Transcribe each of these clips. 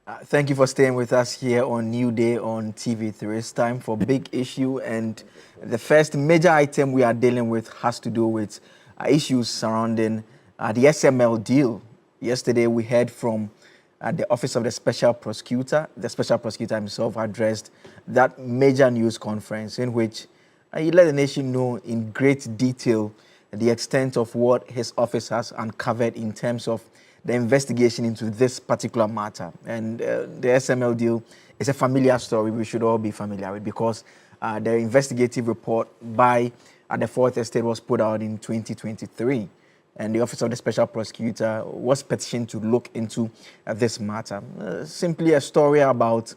Thank you for staying with us here on New Day on TV3. It's time for Big Issue, and the first major item we are dealing with has to do with issues surrounding the SML deal. Yesterday, we heard from the Office of the Special Prosecutor. The Special Prosecutor himself addressed that major news conference in which he let the nation know in great detail the extent of what his office has uncovered in terms of the investigation into this particular matter. And the SML deal is a familiar story we should all be familiar with, because the investigative report by the Fourth Estate was put out in 2023. And the Office of the Special Prosecutor was petitioned to look into this matter. Simply a story about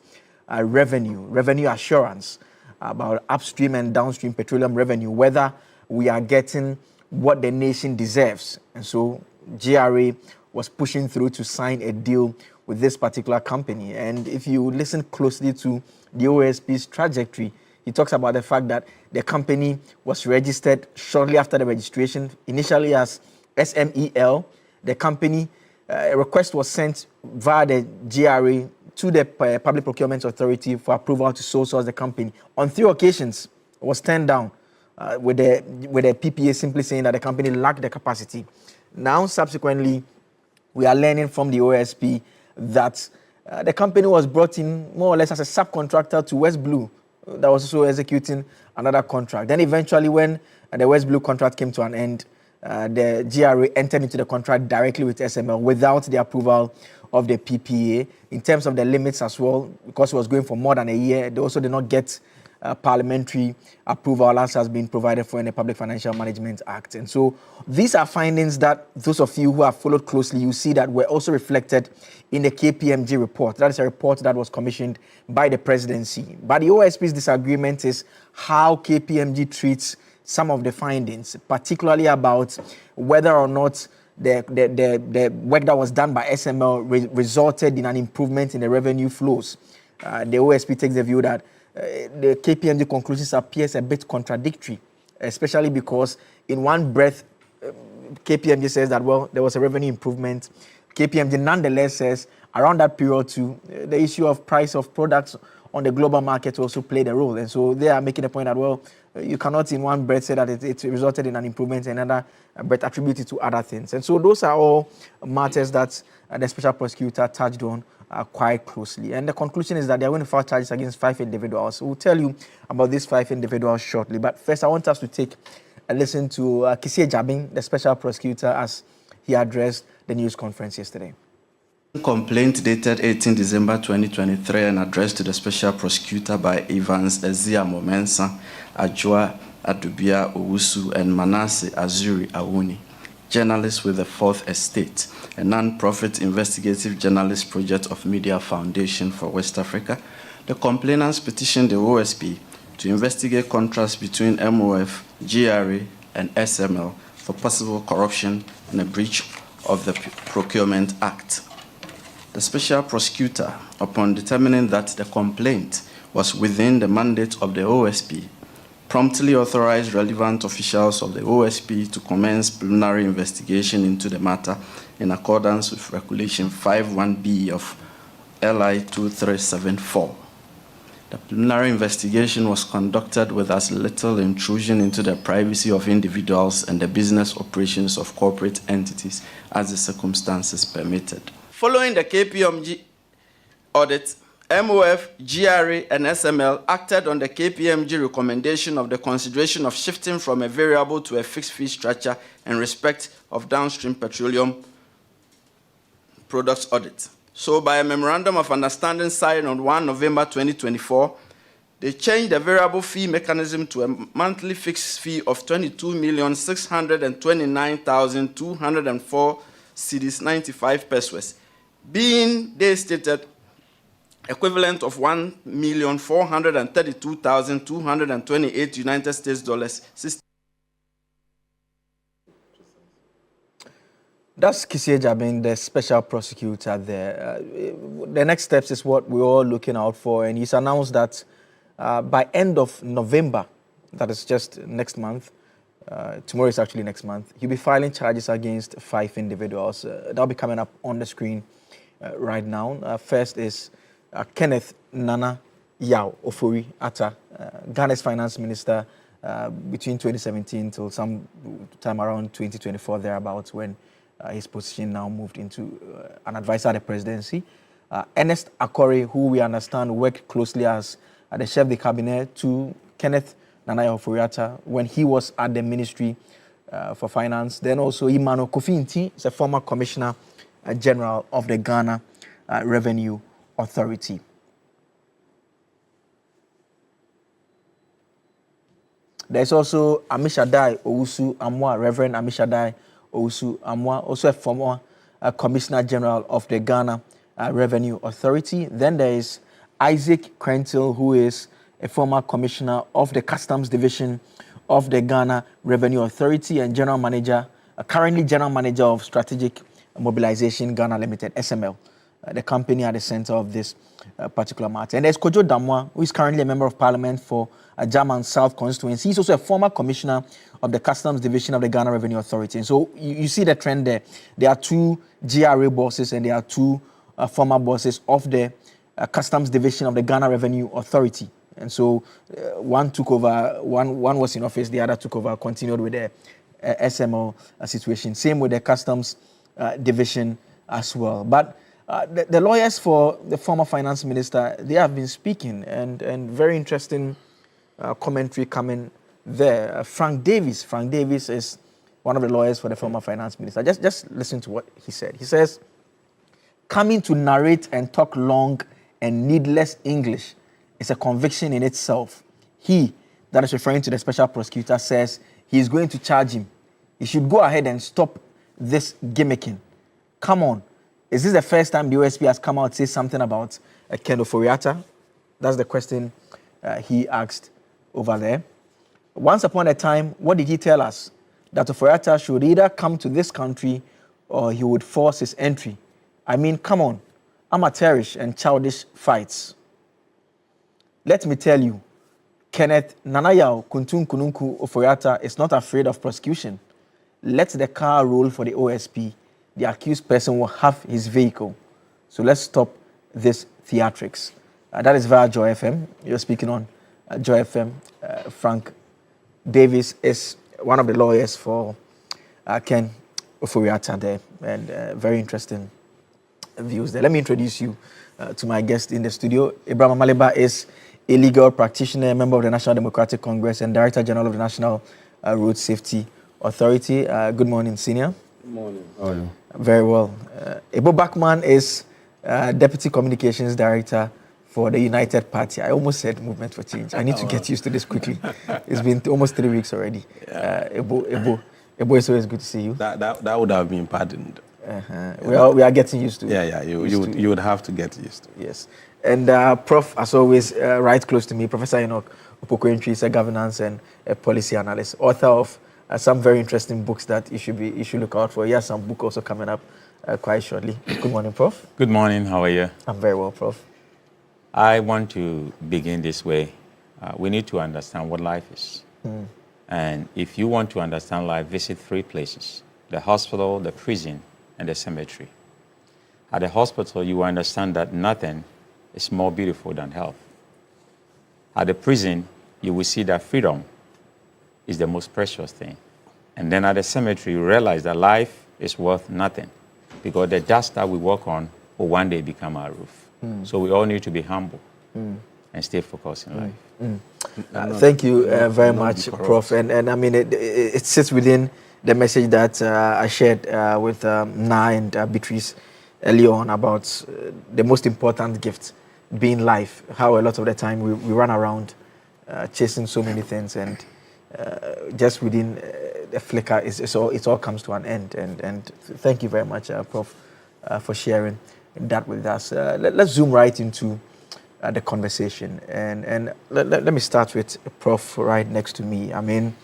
revenue assurance, about upstream and downstream petroleum revenue, whether we are getting what the nation deserves. And so GRA was pushing through to sign a deal with this particular company. And if you listen closely to the OSP's trajectory, he talks about the fact that the company was registered shortly after the registration, initially as SMEL. The company, a request was sent via the GRA to the Public Procurement Authority for approval to sole source the company. On 3 occasions, it was turned down with the PPA simply saying that the company lacked the capacity. Now, subsequently, we are learning from the OSP that the company was brought in more or less as a subcontractor to West Blue that was also executing another contract. Then eventually, when the West Blue contract came to an end, the GRA entered into the contract directly with SML without the approval of the PPA. In terms of the limits as well, because it was going for more than a year, they also did not get parliamentary approval as has been provided for in the Public Financial Management Act. And so these are findings that those of you who have followed closely, you see that were also reflected in the KPMG report. That is a report that was commissioned by the presidency. But the OSP's disagreement is how KPMG treats some of the findings, particularly about whether or not the work that was done by SML resulted in an improvement in the revenue flows. The OSP takes the view that the KPMG conclusions appears a bit contradictory, especially because in one breath, KPMG says that, well, there was a revenue improvement. KPMG nonetheless says around that period too, the issue of price of products on the global market also played a role. And so they are making the point that, well, you cannot in one breath say that it resulted in an improvement and another breath attribute it to other things. And so those are all matters that the Special Prosecutor touched on quite closely. And the conclusion is that they are going to file charges against 5 individuals. We'll tell you about these 5 individuals shortly. But first, I want us to take a listen to Kisie Jabin, the Special Prosecutor, as he addressed the news conference yesterday. Complaint dated 18 December 2023 and addressed to the Special Prosecutor by Evans Ezia Momensa, Ajua Adubia Owusu, and Manasseh Azuri Awuni, journalists with the Fourth Estate, a non-profit investigative journalist project of Media Foundation for West Africa. The complainants petitioned the OSP to investigate contracts between MOF, GRA, and SML for possible corruption and a breach of the Procurement Act. The Special Prosecutor, upon determining that the complaint was within the mandate of the OSP, promptly authorized relevant officials of the OSP to commence preliminary investigation into the matter in accordance with Regulation 51B of LI 2374. The preliminary investigation was conducted with as little intrusion into the privacy of individuals and the business operations of corporate entities as the circumstances permitted. Following the KPMG audit, MOF, GRA, and SML acted on the KPMG recommendation of the consideration of shifting from a variable to a fixed fee structure in respect of downstream petroleum products audit. So by a memorandum of understanding signed on 1 November 2024, they changed the variable fee mechanism to a monthly fixed fee of 22,629,204 cedis 95 pesos, being, they stated, equivalent of 1,432,228 United States dollars. That's Kisie Jabin, the Special Prosecutor there. The next steps is what we're all looking out for, and he's announced that by end of November, that is just next month, tomorrow is actually next month, he'll be filing charges against 5 individuals. That'll be coming up on the screen right now. First is Kenneth Nana Yao Ofori-Atta, Ghana's finance minister between 2017 till some time around 2024 thereabouts, when his position now moved into an advisor at the presidency. Ernest Akore, who we understand worked closely as the chef de cabinet to Kenneth Nana Yao Ofori-Atta when he was at the Ministry for Finance. Then also Emmanuel Kofi Nti is a former Commissioner General of the Ghana Revenue Authority. There's also Amishadai Owusu Amwa, Reverend Amishadai Owusu Amwa, also a former Commissioner General of the Ghana Revenue Authority. Then there is Isaac Krentil, who is a former Commissioner of the Customs Division of the Ghana Revenue Authority and General Manager, currently General Manager of Strategic Mobilization Ghana Limited, SML, the company at the center of this particular matter. And there's Kojo Damwa, who is currently a Member of Parliament for German South Constituency. He's also a former Commissioner of the Customs Division of the Ghana Revenue Authority. And so you see the trend there. There are two GRA bosses and there are two former bosses of the Customs Division of the Ghana Revenue Authority. And so one took over, one was in office, the other took over, continued with the SML situation. Same with the Customs Division as well. But the lawyers for the former finance minister, they have been speaking, and very interesting commentary coming there. Frank Davis is one of the lawyers for the former finance minister. Just listen to what he said. He says, coming to narrate and talk long and needless English is a conviction in itself. He, that is referring to the special prosecutor, says he is going to charge him. He should go ahead and stop this gimmicking. Come on. Is this the first time the OSP has come out to say something about Ken Ofori-Atta? That's the question he asked over there. Once upon a time, what did he tell us? That Ofori-Atta should either come to this country or he would force his entry. I mean, come on. Amateurish and childish fights. Let me tell you, Kenneth Nana Yao Kuntun Kununku Ofori-Atta is not afraid of prosecution. Let the car roll for the OSP. The accused person will have his vehicle. So let's stop this theatrics. That is via Joy FM. You're speaking on Joy FM. Frank Davis is one of the lawyers for Ken Ofori-Atta there, and very interesting views there. Let me introduce you to my guest in the studio. Ibrahim Maleba is a legal practitioner, member of the National Democratic Congress, and Director General of the National Road Safety Authority. Good morning, Senior. Good morning. How are you? Very well. Ebo Bachman is Deputy Communications Director for the United Party. I almost said Movement for Change. I need to get used to this quickly. It's been almost 3 weeks already. Ebo, it's always good to see you. That would have been pardoned. We are getting used to it. Yeah. You would have to get used to it. Yes. And Prof, as always, right close to me, Professor Enoch Opoku-Antwi is a governance and a policy analyst, author of some very interesting books that you should look out for. He has some book also coming up quite shortly. Good morning, Prof. Good morning. How are you? I'm very well, Prof. I want to begin this way. We need to understand what life is. And if you want to understand life, visit 3 places: the hospital, the prison, and the cemetery. At the hospital, you will understand that nothing is more beautiful than health. At the prison, you will see that freedom is the most precious thing. And then at the cemetery, you realize that life is worth nothing, because the dust that we walk on will one day become our roof. So we all need to be humble and stay focused in life. Thank you very much, Prof. And I mean, it sits within the message that I shared with Na and Beatrice earlier on about the most important gift being life. How a lot of the time we run around chasing so many things, and just within the flicker, it all comes to an end. And thank you very much, Prof, for sharing that with us. Let's zoom right into the conversation. And let me start with Prof right next to me. I mean,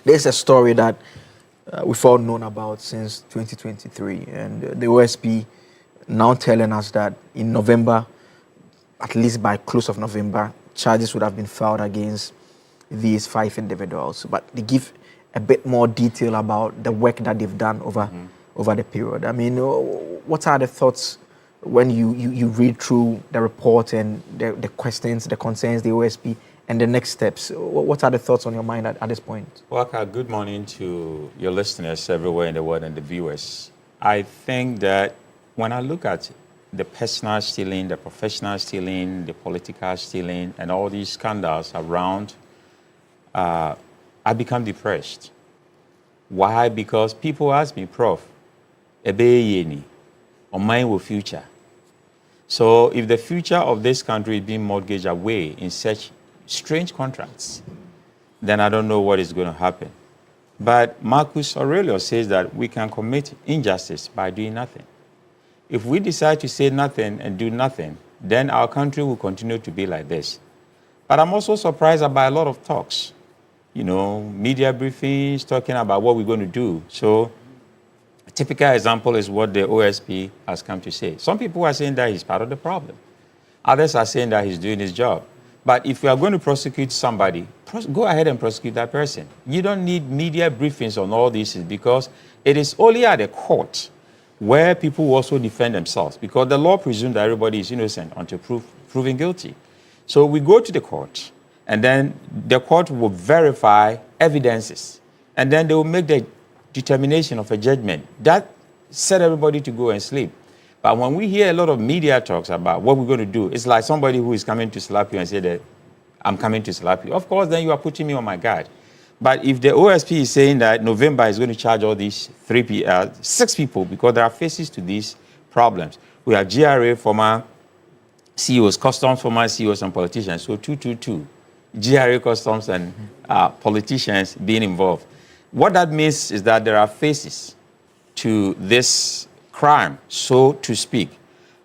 there's a story that we've all known about since 2023, and the OSP now telling us that in November, at least by close of November, charges would have been filed against these 5 individuals. But they give a bit more detail about the work that they've done over the period. I mean, what are the thoughts when you read through the report and the questions, the concerns, the OSP, and the next steps? What are the thoughts on your mind at this point? Waka, good morning to your listeners everywhere in the world and the viewers. I think that when I look at the personal stealing, the professional stealing, the political stealing, and all these scandals around, I become depressed. Why? Because people ask me, Prof, ebe on my future. So if the future of this country is being mortgaged away in such strange contracts, then I don't know what is going to happen. But Marcus Aurelius says that we can commit injustice by doing nothing. If we decide to say nothing and do nothing, then our country will continue to be like this. But I'm also surprised about a lot of talks, media briefings talking about what we're going to do. So a typical example is what the OSP has come to say. Some people are saying that he's part of the problem. Others are saying that he's doing his job. But if you are going to prosecute somebody, go ahead and prosecute that person. You don't need media briefings on all these because it is only at the court where people also defend themselves, because the law presumes that everybody is innocent until proven guilty. So we go to the court, and then the court will verify evidences, and then they will make the determination of a judgment. That set everybody to go and sleep. But when we hear a lot of media talks about what we're going to do, it's like somebody who is coming to slap you and say that, I'm coming to slap you. Of course, then you are putting me on my guard. But if the OSP is saying that November is going to charge all these 6 people because there are faces to these problems. We have GRA, former CEOs, customs, former CEOs, and politicians. So 222, GRA, customs, and politicians being involved. What that means is that there are faces to this crime, so to speak.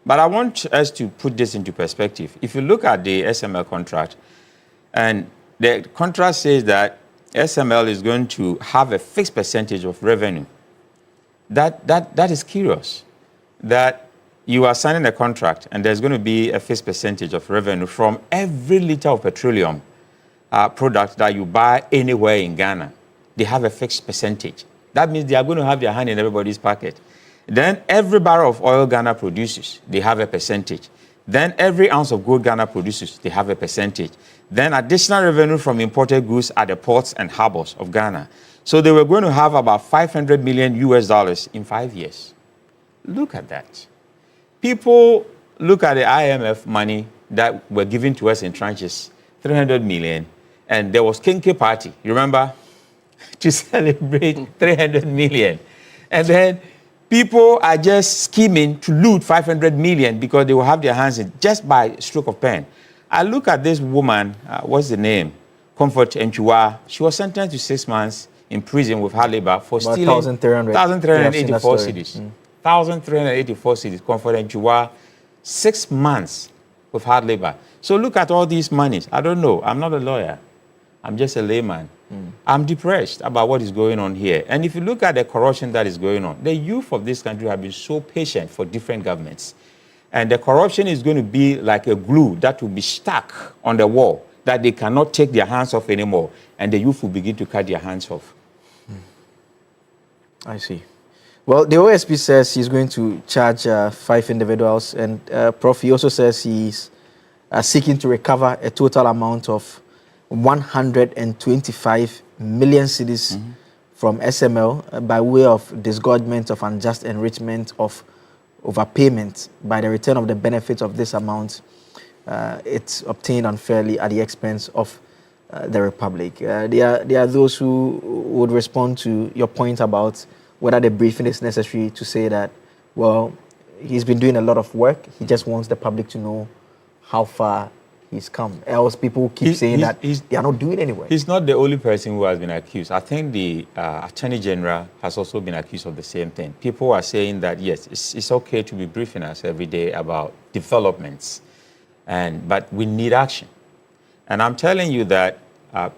But I want us to put this into perspective. If you look at the SML contract, and the contract says that SML is going to have a fixed percentage of revenue. That is curious, that you are signing a contract and there's going to be a fixed percentage of revenue from every liter of petroleum product that you buy anywhere in Ghana. They have a fixed percentage. That means they are going to have their hand in everybody's pocket. Then every barrel of oil Ghana produces, they have a percentage. Then every ounce of gold Ghana produces, they have a percentage. Then additional revenue from imported goods at the ports and harbors of Ghana. So they were going to have about $500 million in 5 years. Look at that. People look at the IMF money that were given to us in tranches, 300 million, and there was Kinky Party, you remember, to celebrate 300 million. And then people are just scheming to loot 500 million because they will have their hands in just by stroke of pen. I look at this woman, what's the name? Comfort Nchua. She was sentenced to 6 months in prison with hard labor for stealing 1,384 cities. 1,384 cities. Comfort Nchua, 6 months with hard labor. So look at all these monies. I don't know. I'm not a lawyer. I'm just a layman. I'm depressed about what is going on here. And if you look at the corruption that is going on, the youth of this country have been so patient for different governments. And the corruption is going to be like a glue that will be stuck on the wall that they cannot take their hands off anymore. And the youth will begin to cut their hands off. I see. Well, the OSP says he's going to charge 5 individuals. And Prof, he also says he's seeking to recover a total amount of 125 million cedis from SML by way of disgorgement of unjust enrichment of overpayment by the return of the benefits of this amount. It's obtained unfairly at the expense of the Republic. There are those who would respond to your point about whether the briefing is necessary to say that, well, he's been doing a lot of work. He just wants the public to know how far he's come. Else people keep saying that they are not doing anyway. He's not the only person who has been accused. I think the Attorney General has also been accused of the same thing. People are saying that, yes, it's okay to be briefing us every day about developments, but we need action. And I'm telling you that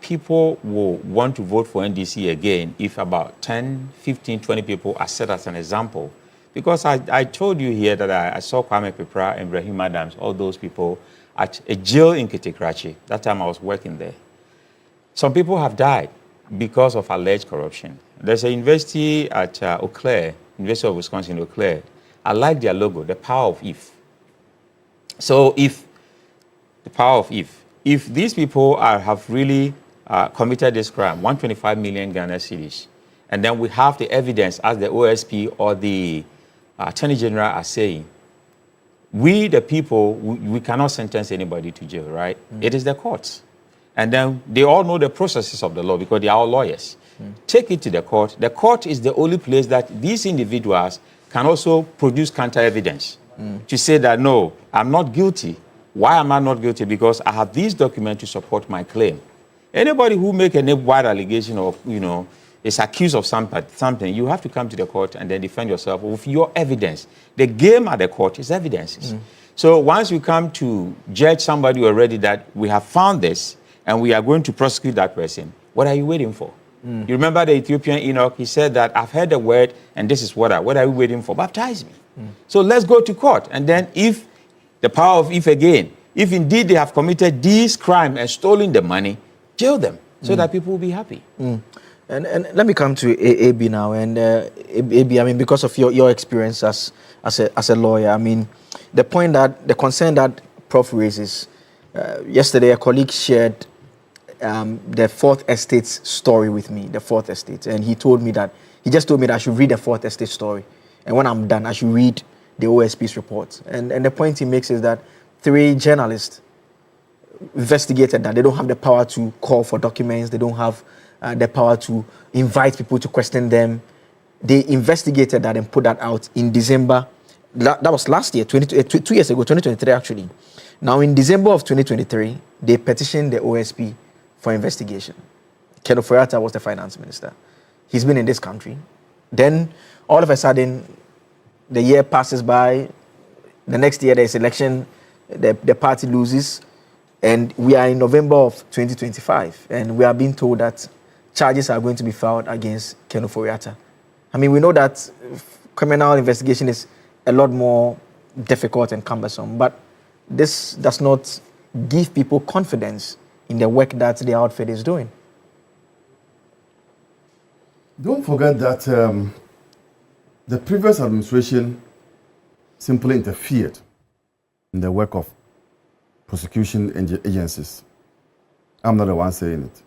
people will want to vote for NDC again if about 10, 15, 20 people are set as an example. Because I told you here that I saw Kwame Pepra and Ibrahim Adams, all those people, at a jail in Kitikrachi. That time I was working there. Some people have died because of alleged corruption. There's a university at Eau Claire, University of Wisconsin, Eau Claire. I like their logo, the power of if. So if the power of if these people have really committed this crime, 125 million Ghana cedis, and then we have the evidence as the OSP or the Attorney General are saying, we the people, we cannot sentence anybody to jail, right? It is the courts. And then they all know the processes of the law because they are all lawyers. Take it to the court. The court is the only place that these individuals can also produce counter evidence to say that, no, I'm not guilty. Why am I not guilty? Because I have these documents to support my claim. Anybody who make a wide allegation of, is accused of something, you have to come to the court and then defend yourself with your evidence. The game at the court is evidences. So once you come to judge somebody already that we have found this and we are going to prosecute that person, what are you waiting for? You remember the Ethiopian Enoch, he said that I've heard the word and this is what are you waiting for? Baptize me. So let's go to court. And then if the power of if again, if indeed they have committed this crime and stolen the money, jail them so that people will be happy. And let me come to AB now. And AB, I mean, because of your experience as a lawyer, I mean, the concern that Prof raises, yesterday a colleague shared the Fourth Estate's story with me, the Fourth Estate. And he just told me that I should read the Fourth Estate story. And when I'm done, I should read the OSP's report. And the point he makes is that 3 journalists investigated that they don't have the power to call for documents. They don't have the power to invite people to question them. They investigated that and put that out in December. That was last year, 2 years ago, 2023 actually. Now in December of 2023, they petitioned the OSP for investigation. Ofori-Atta was the finance minister. He's been in this country. Then all of a sudden, the year passes by. The next year there's election. The party loses. And we are in November of 2025. And we are being told that charges are going to be filed against Ofori-Atta. I mean, we know that criminal investigation is a lot more difficult and cumbersome, but this does not give people confidence in the work that the outfit is doing. Don't forget that the previous administration simply interfered in the work of prosecution agencies. I'm not the one saying it.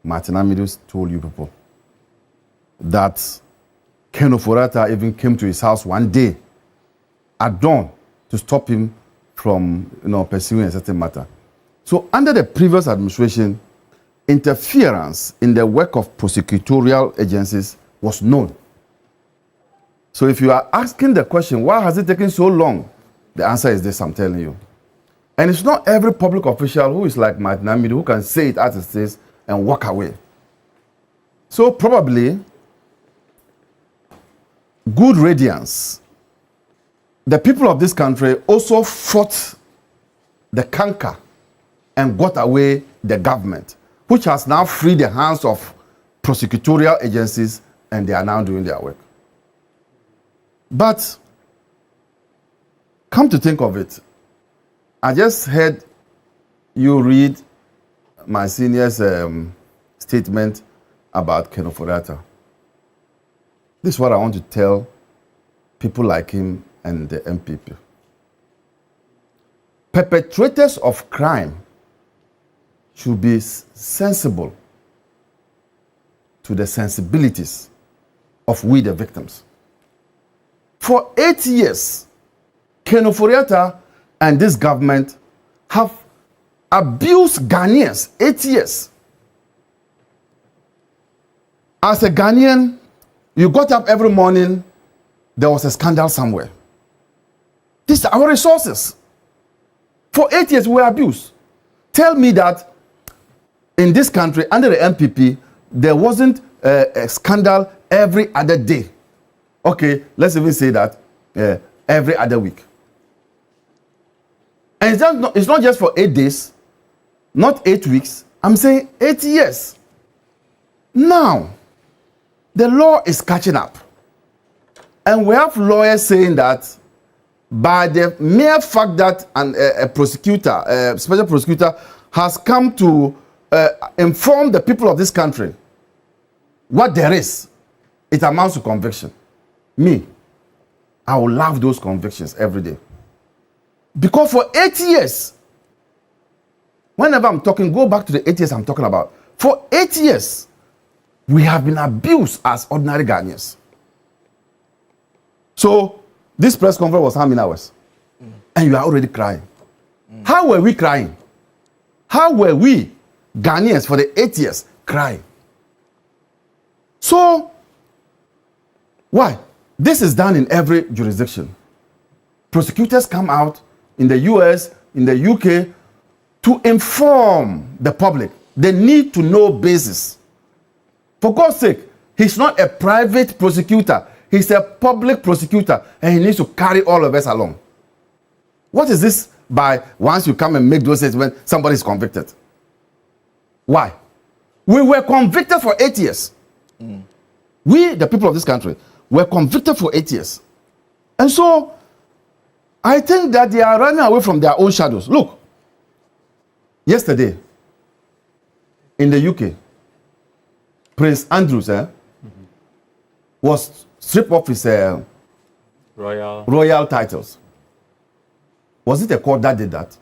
Martin Amidus told you people that Ofori-Atta even came to his house one day at dawn to stop him from pursuing a certain matter. So under the previous administration, interference in the work of prosecutorial agencies was known. So if you are asking the question, why has it taken so long? The answer is this, I'm telling you. And it's not every public official who is like Martin Amidu who can say it as it is and walk away. So probably, good radiance. The people of this country also fought the canker and got away the government, which has now freed the hands of prosecutorial agencies, and they are now doing their work. But come to think of it, I just heard you read my senior's statement about Ofori-Atta. This is what I want to tell people like him and the MPP. Perpetrators of crime should be sensible to the sensibilities of we the victims. For 8 years, Ofori-Atta and this government have abused Ghanaians. 8 years. As a Ghanaian, you got up every morning, there was a scandal somewhere. These are our resources. For 8 years, we were abused. Tell me that in this country, under the MPP, there wasn't a scandal every other day. Okay, let's even say that every other week. And it's not just for 8 days, not 8 weeks. I'm saying 8 years. Now, the law is catching up. And we have lawyers saying that by the mere fact that a prosecutor, a special prosecutor, has come to inform the people of this country what there is, it amounts to conviction. Me, I will love those convictions every day. Because for 8 years, whenever I'm talking, go back to the 8 years I'm talking about. For 8 years, we have been abused as ordinary Ghanaians. So, this press conference was how many hours? And you are already crying. How were we crying? How were we, Ghanaians, for the 8 years, crying? So, why? This is done in every jurisdiction. Prosecutors come out in the US, in the UK, to inform the public. They need to know basis. For God's sake, he's not a private prosecutor. He's a public prosecutor, and he needs to carry all of us along. What is this by once you come and make those statements, somebody is convicted? Why? We were convicted for 8 years. We, the people of this country, were convicted for 8 years. And so, I think that they are running away from their own shadows. Look, yesterday, in the UK, Prince Andrews was stripped of his royal titles. Was it a court that did that?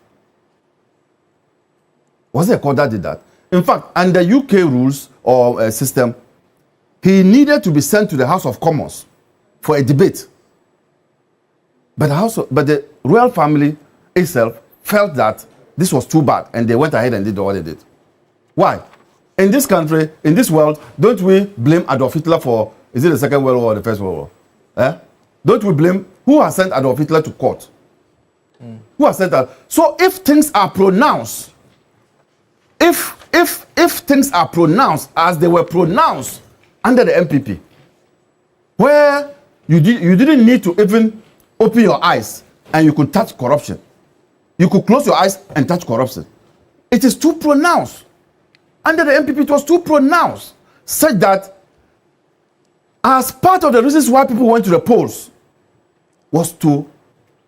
Was it a court that did that? In fact, under UK rules or system, he needed to be sent to the House of Commons for a debate. But the royal family itself felt that this was too bad, and they went ahead and did what they did. Why? In this country, in this world, don't we blame Adolf Hitler for, is it the Second World War or the First World War? Don't we blame, who has sent Adolf Hitler to court? Who has sent that? So if things are pronounced, if things are pronounced as they were pronounced under the MPP, where you didn't need to even open your eyes and you could touch corruption. You could close your eyes and touch corruption. It is too pronounced. Under the MPP, it was too pronounced, such that as part of the reasons why people went to the polls was to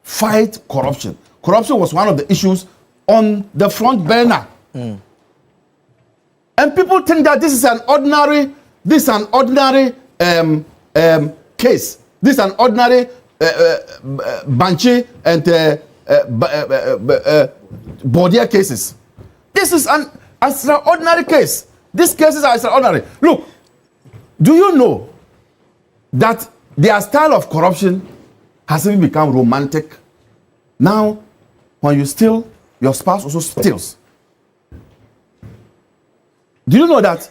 fight corruption. Corruption was one of the issues on the front burner. And people think that this is an ordinary case. This is an ordinary Banchi and Bordia cases. This is an extraordinary case. These cases are extraordinary. Look, do you know that their style of corruption has even become romantic? Now, when you steal, your spouse also steals. Do you know that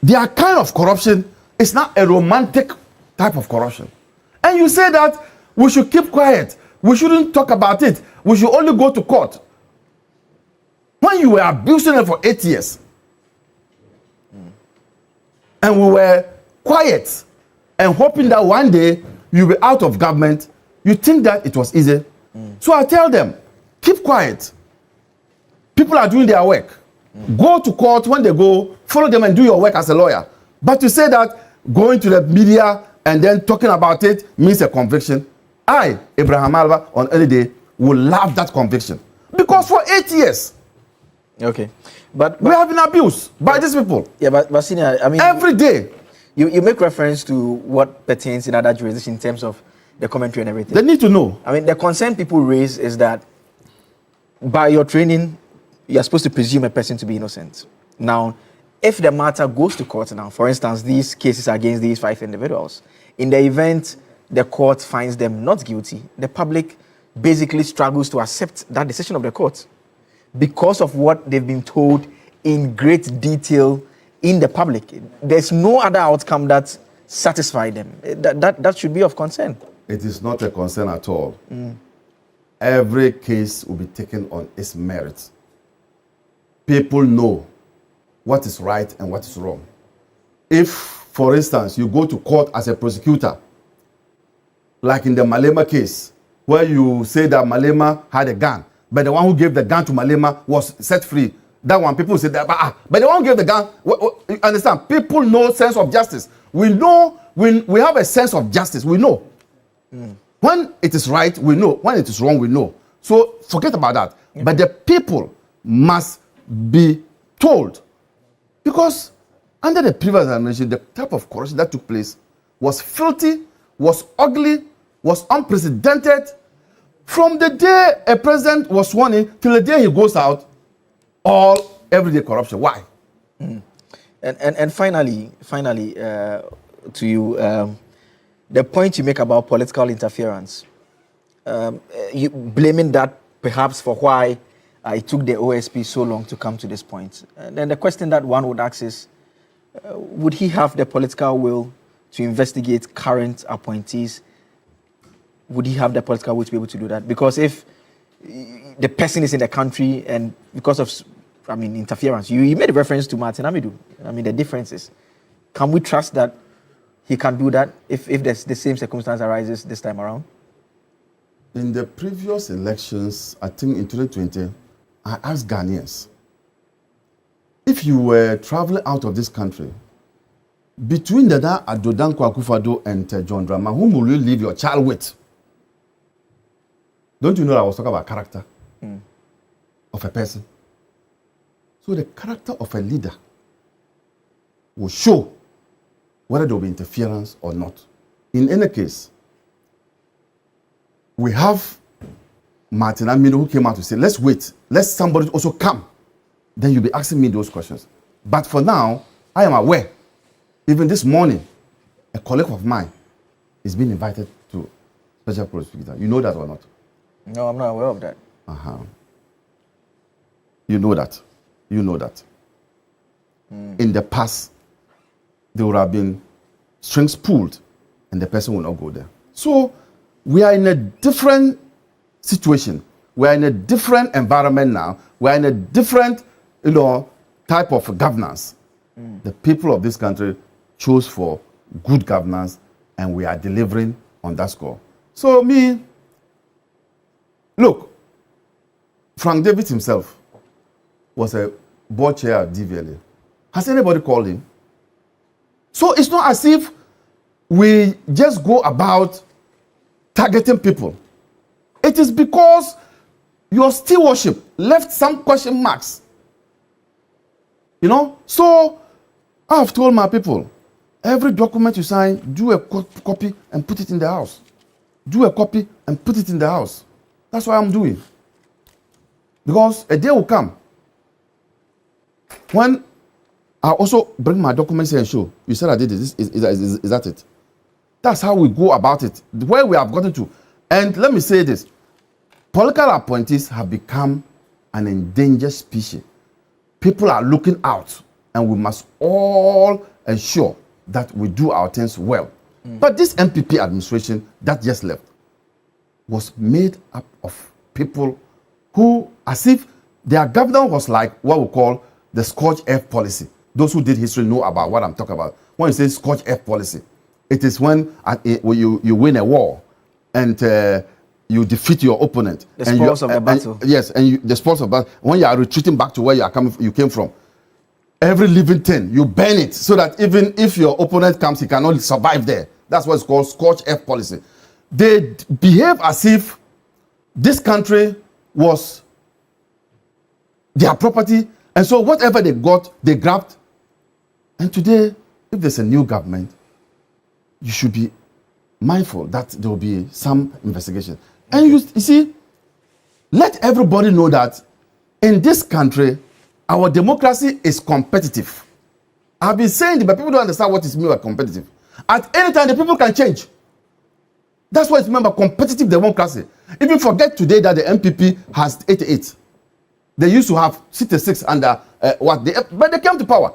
their kind of corruption is not a romantic type of corruption? And you say that we should keep quiet. We shouldn't talk about it. We should only go to court. When you were abusing it for 8 years, and we were quiet and hoping that one day you'll be out of government, you think that it was easy. So I tell them, keep quiet. People are doing their work. Go to court. When they go, follow them and do your work as a lawyer. But to say that going to the media and then talking about it means a conviction, I, Abraham Alba, on any day, will love that conviction. Because for 8 years, okay, but we have been abused by these people. Yeah, but Senior, I mean, every day. You make reference to what pertains in other jurisdictions in terms of the commentary and everything. They need to know. I mean, the concern people raise is that by your training, you are supposed to presume a person to be innocent. Now, if the matter goes to court now, for instance, these cases against these 5 individuals, in the event the court finds them not guilty, the public basically struggles to accept that decision of the court because of what they've been told in great detail in the public. There's no other outcome that satisfies them. That should be of concern. It is not a concern at all. Every case will be taken on its merits. People know what is right and what is wrong. If, for instance, you go to court as a prosecutor, like in the Malema case, where you say that Malema had a gun, but the one who gave the gun to Malema was set free. That one, people say that, but the one who gave the gun, you understand? People know sense of justice. We know, we have a sense of justice, we know. When it is right, we know. When it is wrong, we know. So forget about that. Yeah. But the people must be told. Because under the previous administration, the type of corruption that took place was filthy, was ugly, was unprecedented. From the day a president was sworn in till the day he goes out, all everyday corruption. Why? And finally, to you, the point you make about political interference, you blaming that perhaps for why it took the OSP so long to come to this point. And then the question that one would ask is, would he have the political will to investigate current appointees? Would he have the political will to be able to do that? Because if the person is in the country and because of, interference, you made a reference to Martin Amidu. The difference is, can we trust that he can do that if there's the same circumstance arises this time around? In the previous elections, I think in 2020, I asked Ghanaians, if you were traveling out of this country, between Dada Adodankwa Akufo-Addo and John Dramani, whom will you leave your child with? Don't you know I was talking about character of a person? So the character of a leader will show whether there will be interference or not. In any case, we have Martin Amidu who came out to say, let's wait, let somebody also come. Then you'll be asking me those questions. But for now, I am aware, even this morning, a colleague of mine is being invited to special prosecutor. You know that or not? No, I'm not aware of that. You know that. You know that. In the past, there would have been strings pulled and the person will not go there. So we are in a different situation. We are in a different environment now. We are in a different, type of governance. The people of this country chose for good governance and we are delivering on that score. So look, Frank David himself was a board chair at DVLA. Has anybody called him? So it's not as if we just go about targeting people. It is because your stewardship left some question marks. So I've told my people, every document you sign, do a copy and put it in the house. Do a copy and put it in the house. That's what I'm doing. Because a day will come when I also bring my documents here and show, you said I did this, is that it? That's how we go about it, where we have gotten to. And let me say this, political appointees have become an endangered species. People are looking out and we must all ensure that we do our things well. But this MPP administration that just left was made up of people who, as if their government was like what we call the Scorch F policy. Those who did history know about what I'm talking about. When you say Scorch F policy, it is when you win a war and you defeat your opponent. The spoils of the battle. Yes, and the spoils of battle. When you are retreating back to where you came from, every living thing, you burn it so that even if your opponent comes, he cannot survive there. That's what's called Scorch F policy. They behave as if this country was their property, and so whatever they got, they grabbed. And today, if there's a new government, you should be mindful that there will be some investigation. And you see, let everybody know that in this country, our democracy is competitive. I've been saying it, but people don't understand what it means by competitive. At any time, the people can change. That's what it's meant by competitive democracy. Even forget today that the MPP has 88. They used to have 66 under but they came to power.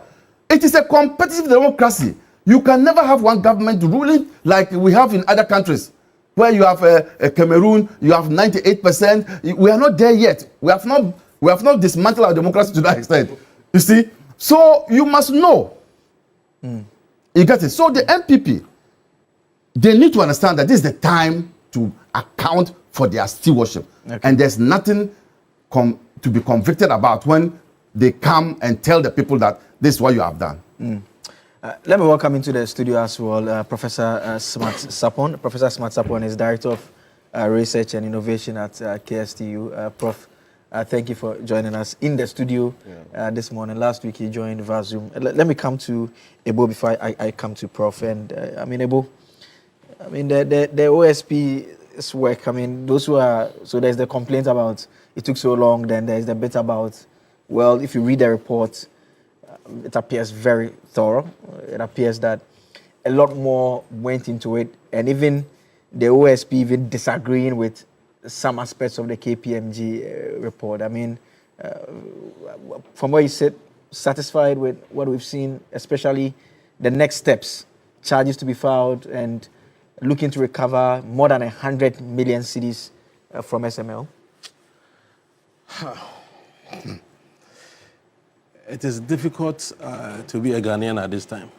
It is a competitive democracy. You can never have one government ruling like we have in other countries, where you have Cameroon, you have 98%. We are not there yet. We have not dismantled our democracy to that extent. You see? So you must know. You get it? So the MPP, they need to understand that this is the time to account for their stewardship. Okay. And there's nothing to be convicted about when they come and tell the people that this is what you have done. Let me welcome into the studio as well Professor Smart Sapon. Professor Smart Sapon is Director of Research and Innovation at KSTU. Prof, thank you for joining us in the studio this morning. Last week you joined via Zoom. Let me come to Ebo before I come to Prof. And Ebo, the OSP this work? I mean, those who are, so there's the complaint about it took so long, then there's the bit about, well, if you read the report, it appears very thorough. It appears that a lot more went into it, and even the OSP even disagreeing with some aspects of the KPMG report. I mean, from where you sit, satisfied with what we've seen, especially the next steps, charges to be filed and looking to recover more than 100 million cedis from SML? It is difficult to be a Ghanaian at this time.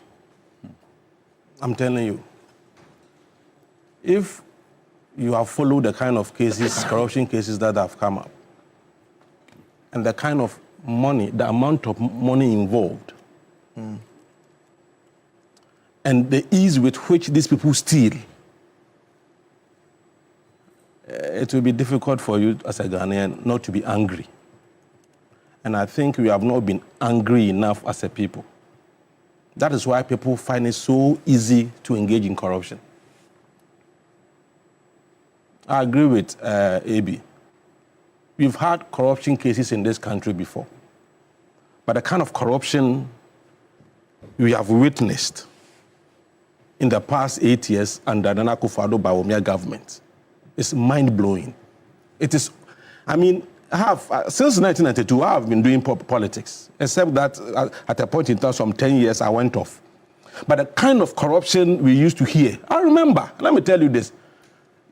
I'm telling you. If you have followed the kind of cases, corruption cases that have come up, and the kind of money, the amount of money involved, and the ease with which these people steal, it will be difficult for you as a Ghanaian not to be angry. And I think we have not been angry enough as a people. That is why people find it so easy to engage in corruption. I agree with AB. We've had corruption cases in this country before. But the kind of corruption we have witnessed in the past 8 years under the Nana Akufo-Addo Bawumia government is mind-blowing. It is, I mean, since 1992, I have been doing politics, except that at a point in time, some 10 years, I went off. But the kind of corruption we used to hear, I remember, let me tell you this.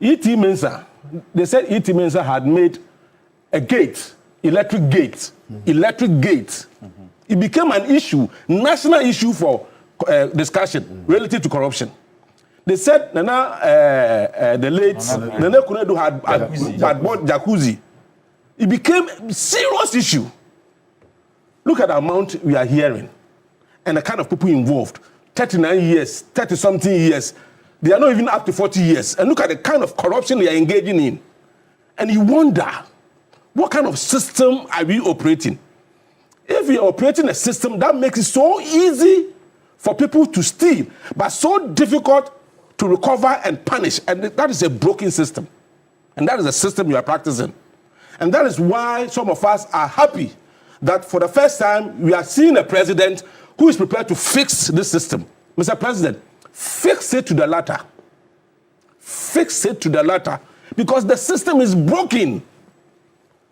E.T. Mensah, they said E.T. Mensah had made a gate, electric gate. It became an issue, national issue for discussion related to corruption. They said the late Nana Kunedu had bought jacuzzi. It became a serious issue. Look at the amount we are hearing and the kind of people involved. 39 years, 30-something years. They are not even up to 40 years. And look at the kind of corruption they are engaging in. And you wonder, what kind of system are we operating? If we are operating a system that makes it so easy for people to steal, but so difficult to recover and punish, and that is a broken system. And that is a system you are practicing. And that is why some of us are happy that for the first time we are seeing a president who is prepared to fix this system. Mr. President, fix it to the latter. Fix it to the latter. Because the system is broken.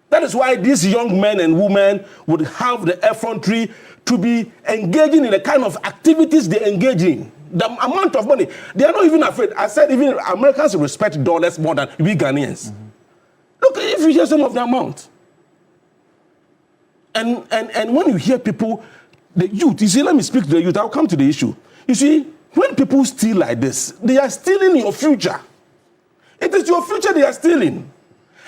That is why these young men and women would have the effrontery to be engaging in the kind of activities they engage in. The amount of money, they are not even afraid. I said even Americans respect dollars more than we Ghanaians. Look, if you hear some of the amount. And when you hear people, the youth, you see, let me speak to the youth, I'll come to the issue. You see, when people steal like this, they are stealing your future. It is your future they are stealing.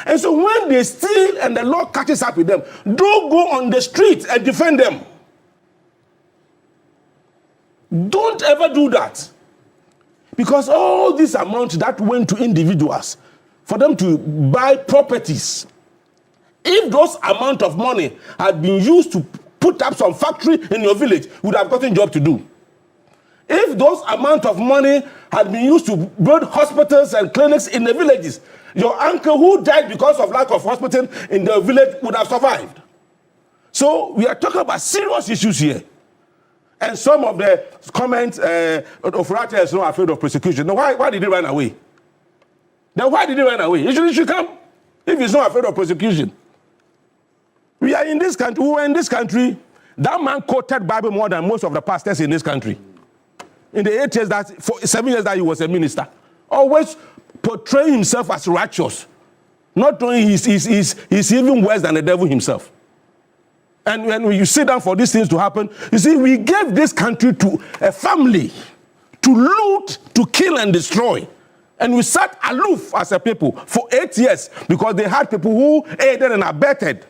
And so when they steal and the law catches up with them, don't go on the street and defend them. Don't ever do that. Because all this amount that went to individuals for them to buy properties, if those amount of money had been used to put up some factory in your village, you would have gotten job to do. If those amount of money had been used to build hospitals and clinics in the villages, your uncle who died because of lack of hospital in the village would have survived. So we are talking about serious issues here. And some of the comments, Ofori-Atta is not afraid of prosecution. Now, why did he run away? Then why did he run away? He should come if he's not afraid of prosecution. We are in this country. We were in this country. That man quoted Bible more than most of the pastors in this country. In the 8 years for 7 years that he was a minister, always portraying himself as righteous, not knowing he's even worse than the devil himself. And when you sit down for these things to happen, you see, we gave this country to a family to loot, to kill and destroy. And we sat aloof as a people for 8 years because they had people who aided and abetted.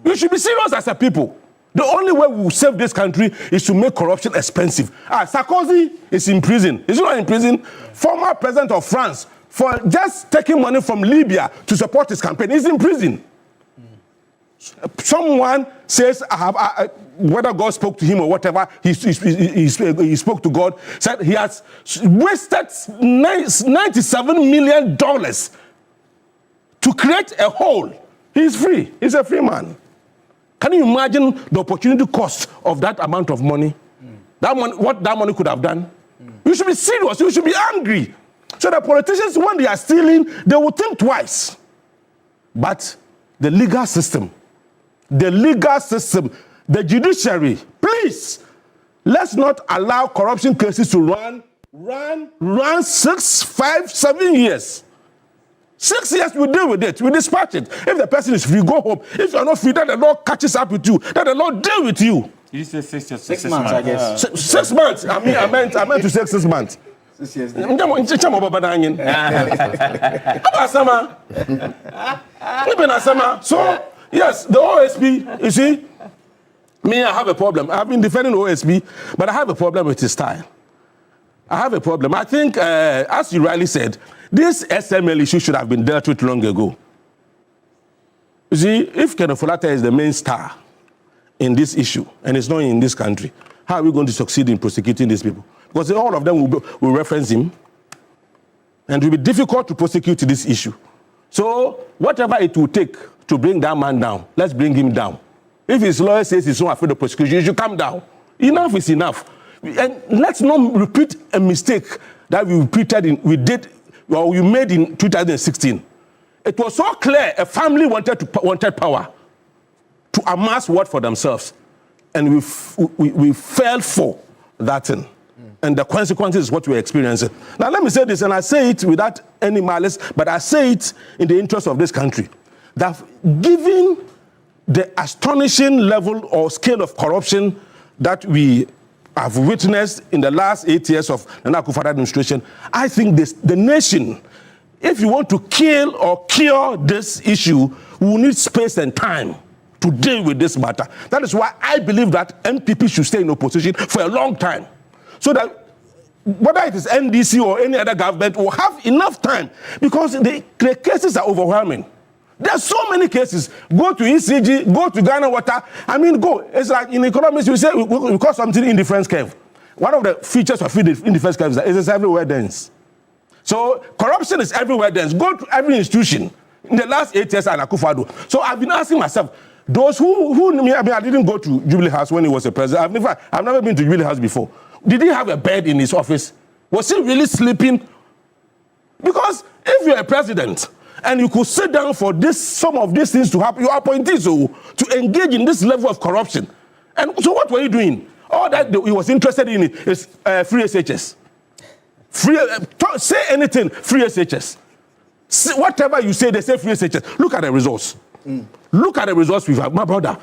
You should be serious as a people. The only way we will save this country is to make corruption expensive. Sarkozy is in prison. Is he not in prison? Former president of France, for just taking money from Libya to support his campaign, is in prison. Someone says, whether God spoke to him or whatever, he spoke to God, said he has wasted $97 million to create a hole. He's free. He's a free man. Can you imagine the opportunity cost of that amount of money? That money, what that money could have done? You should be serious. You should be angry. So the politicians, when they are stealing, they will think twice. But the legal system, the judiciary, please, let's not allow corruption cases to run 6, 5, 7 years. 6 years, we deal with it. We dispatch it. If the person is free, go home. If you're not free, then the law catches up with you. Then the law deal with you. You said 6 months, I guess. 6 months. I meant to say 6 months. 6 years. Yes, so yes, the OSP, you see, me, I have a problem. I've been defending OSP, but I have a problem with his style. I have a problem. I think, as you rightly said, this SML issue should have been dealt with long ago. You see, if Kenneth Ofori-Atta is the main star in this issue, and it's not in this country, how are we going to succeed in prosecuting these people? Because all of them will reference him, and it will be difficult to prosecute this issue. So whatever it will take to bring that man down, let's bring him down. If his lawyer says he's not afraid of prosecution, you should come down. Enough is enough. And let's not repeat a mistake that we made in 2016. It was so clear a family wanted power to amass what for themselves, and we fell for that thing. And the consequences is what we're experiencing. Now let me say this, and I say it without any malice, but I say it in the interest of this country, that given the astonishing level or scale of corruption that we have witnessed in the last 8 years of the Nana Akufo-Addo administration, I think the nation, if you want to kill or cure this issue, we will need space and time to deal with this matter. That is why I believe that MPP should stay in opposition for a long time, so that whether it is NDC or any other government will have enough time, because the cases are overwhelming. There are so many cases. Go to ECG, go to Ghana Water. I mean, go. It's like in economics, we say we call something indifference curve. One of the features of indifference curve is that it's everywhere dense. So corruption is everywhere dense. Go to every institution. In the last 8 years, and Akufo-Addo. So I've been asking myself, those who I mean, I didn't go to Jubilee House when he was a president. I've never been to Jubilee House before. Did he have a bed in his office? Was he really sleeping? Because if you're a president and you could sit down for some of these things to happen, your appointees to engage in this level of corruption. And so what were you doing? All that he was interested in is free SHS. Say anything, free SHS. Whatever you say, they say free SHS. Look at the results. Look at the results we've had, my brother.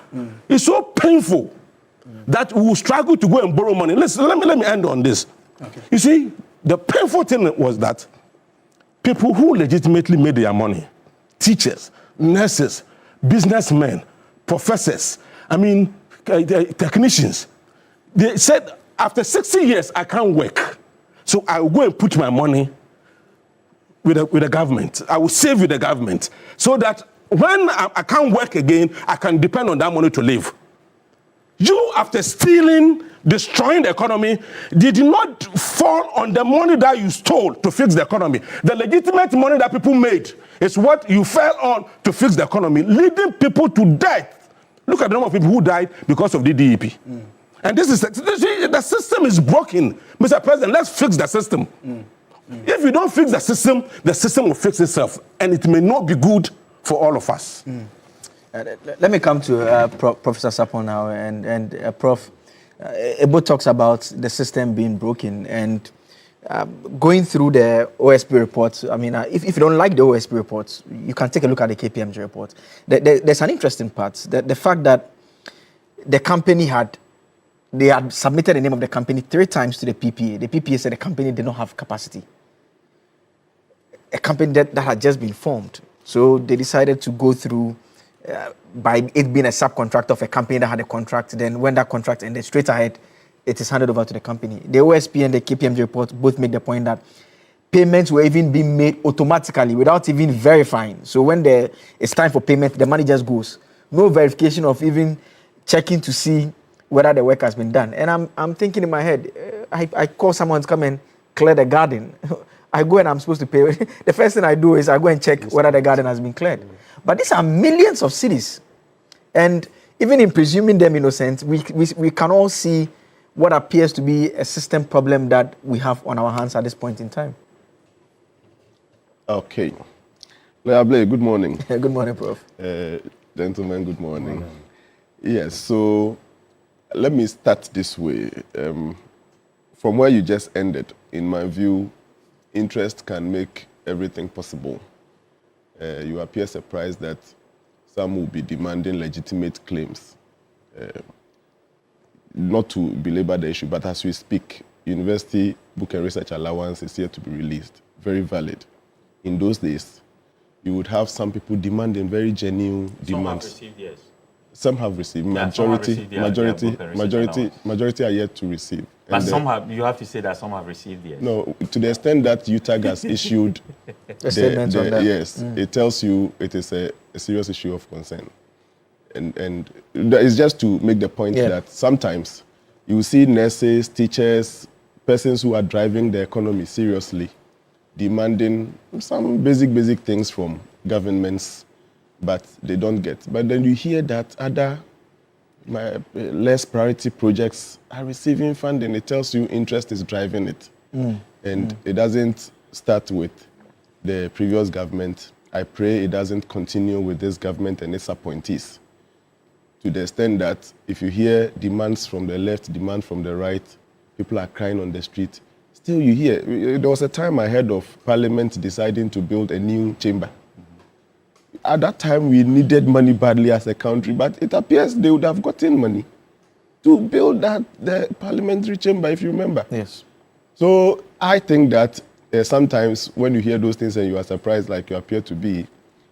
It's so painful that we will struggle to go and borrow money. Listen, let me end on this. Okay. You see, the painful thing was that people who legitimately made their money, teachers, nurses, businessmen, professors, technicians, they said, after 60 years, I can't work. So I will go and put my money with the government. I will save with the government, so that when I can't work again, I can depend on that money to live. You, after stealing, destroying the economy, did not fall on the money that you stole to fix the economy. The legitimate money that people made is what you fell on to fix the economy, leading people to death. Look at the number of people who died because of the DEP. And the system is broken. Mr. President, let's fix the system. If you don't fix the system will fix itself, and it may not be good for all of us. Let me come to Professor Sapon now, and Prof. Ebo talks about the system being broken, and going through the OSP reports. I mean, if you don't like the OSP reports, you can take a look at the KPMG report. There's an interesting part, the fact that the company had submitted the name of the company 3 times to the PPA. The PPA said the company did not have capacity. A company that had just been formed. So they decided to go through by it being a subcontractor of a company that had a contract. Then when that contract ended, straight ahead, it is handed over to the company. The OSP and the KPMG report both made the point that payments were even being made automatically without even verifying. So when it's time for payment, the money just goes. no verification of even checking to see whether the work has been done. And I'm thinking in my head, I call someone to come and clear the garden. I go and I'm supposed to pay. The first thing I do is I go and check whether the garden has been cleared. But these are millions of cities. And even in presuming them innocent, we can all see what appears to be a system problem that we have on our hands at this point in time. Okay. Good morning. Good morning, Prof. Gentlemen, good morning. Yes, so let me start this way. From where you just ended, in my view, interest can make everything possible. You appear surprised that some will be demanding legitimate claims. Not to belabor the issue, but as we speak, University Book and Research Allowance is yet to be released. Very valid. In those days, you would have some people demanding very genuine demands. Some have received, yes. Some have received. Majority are yet to receive. But some have, you have to say that some have received, yes. No, to the extent that UTAG has issued yes, it tells you it is a serious issue of concern. And it's just to make the point that sometimes you see nurses, teachers, persons who are driving the economy seriously, demanding some basic things from governments, but they don't get. But then you hear that other less priority projects are receiving funding. It tells you interest is driving it. It doesn't start with the previous government. I pray it doesn't continue with this government and its appointees. To the extent that if you hear demands from the left, demand from the right, people are crying on the street, still you hear. There was a time I heard of Parliament deciding to build a new chamber. At that time, we needed money badly as a country, but it appears they would have gotten money to build the parliamentary chamber, if you remember. Yes. So I think that sometimes when you hear those things and you are surprised like you appear to be,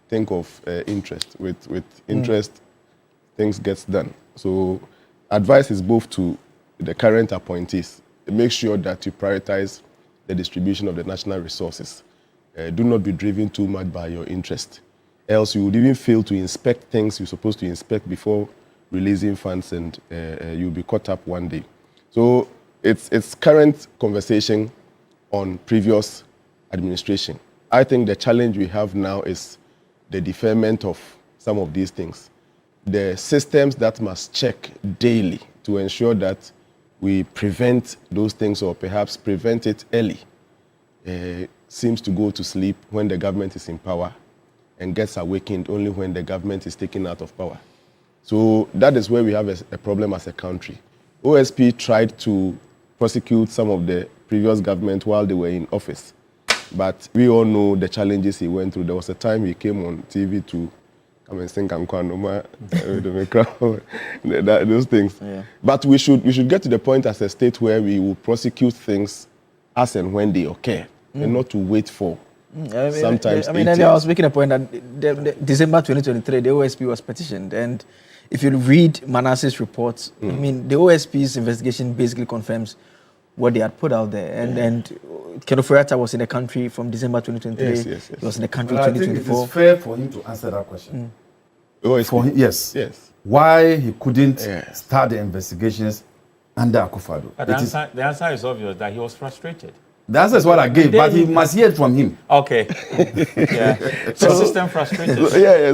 think of interest. With interest, things gets done. So advice is both to the current appointees. Make sure that you prioritize the distribution of the national resources. Do not be driven too much by your interest. Else you would even fail to inspect things you're supposed to inspect before releasing funds, and you'll be caught up one day. So it's current conversation on previous administration. I think the challenge we have now is the deferment of some of these things. The systems that must check daily to ensure that we prevent those things or perhaps prevent it early seems to go to sleep when the government is in power and gets awakened only when the government is taken out of power. So that is where we have a problem as a country. OSP tried to prosecute some of the previous government while they were in office, but we all know the challenges he went through. There was a time he came on TV to come and sing Kankwanoma, those things. Yeah. But we should get to the point as a state where we will prosecute things as and when they occur, and not to wait for sometimes. I was making a point that December 2023, the OSP was petitioned, and if you read Manasseh's reports, the OSP's investigation basically confirms what they had put out there. And Ofori-Atta was in the country from December 2023. Yes. He was in the country 2024. I think it is fair for him to answer that question. OSP? Yes. Why he couldn't start the investigations under Akufo-Addo? But the answer is obvious, that he was frustrated. The answer is what I gave, but he must hear it from him. Okay. So system frustrated.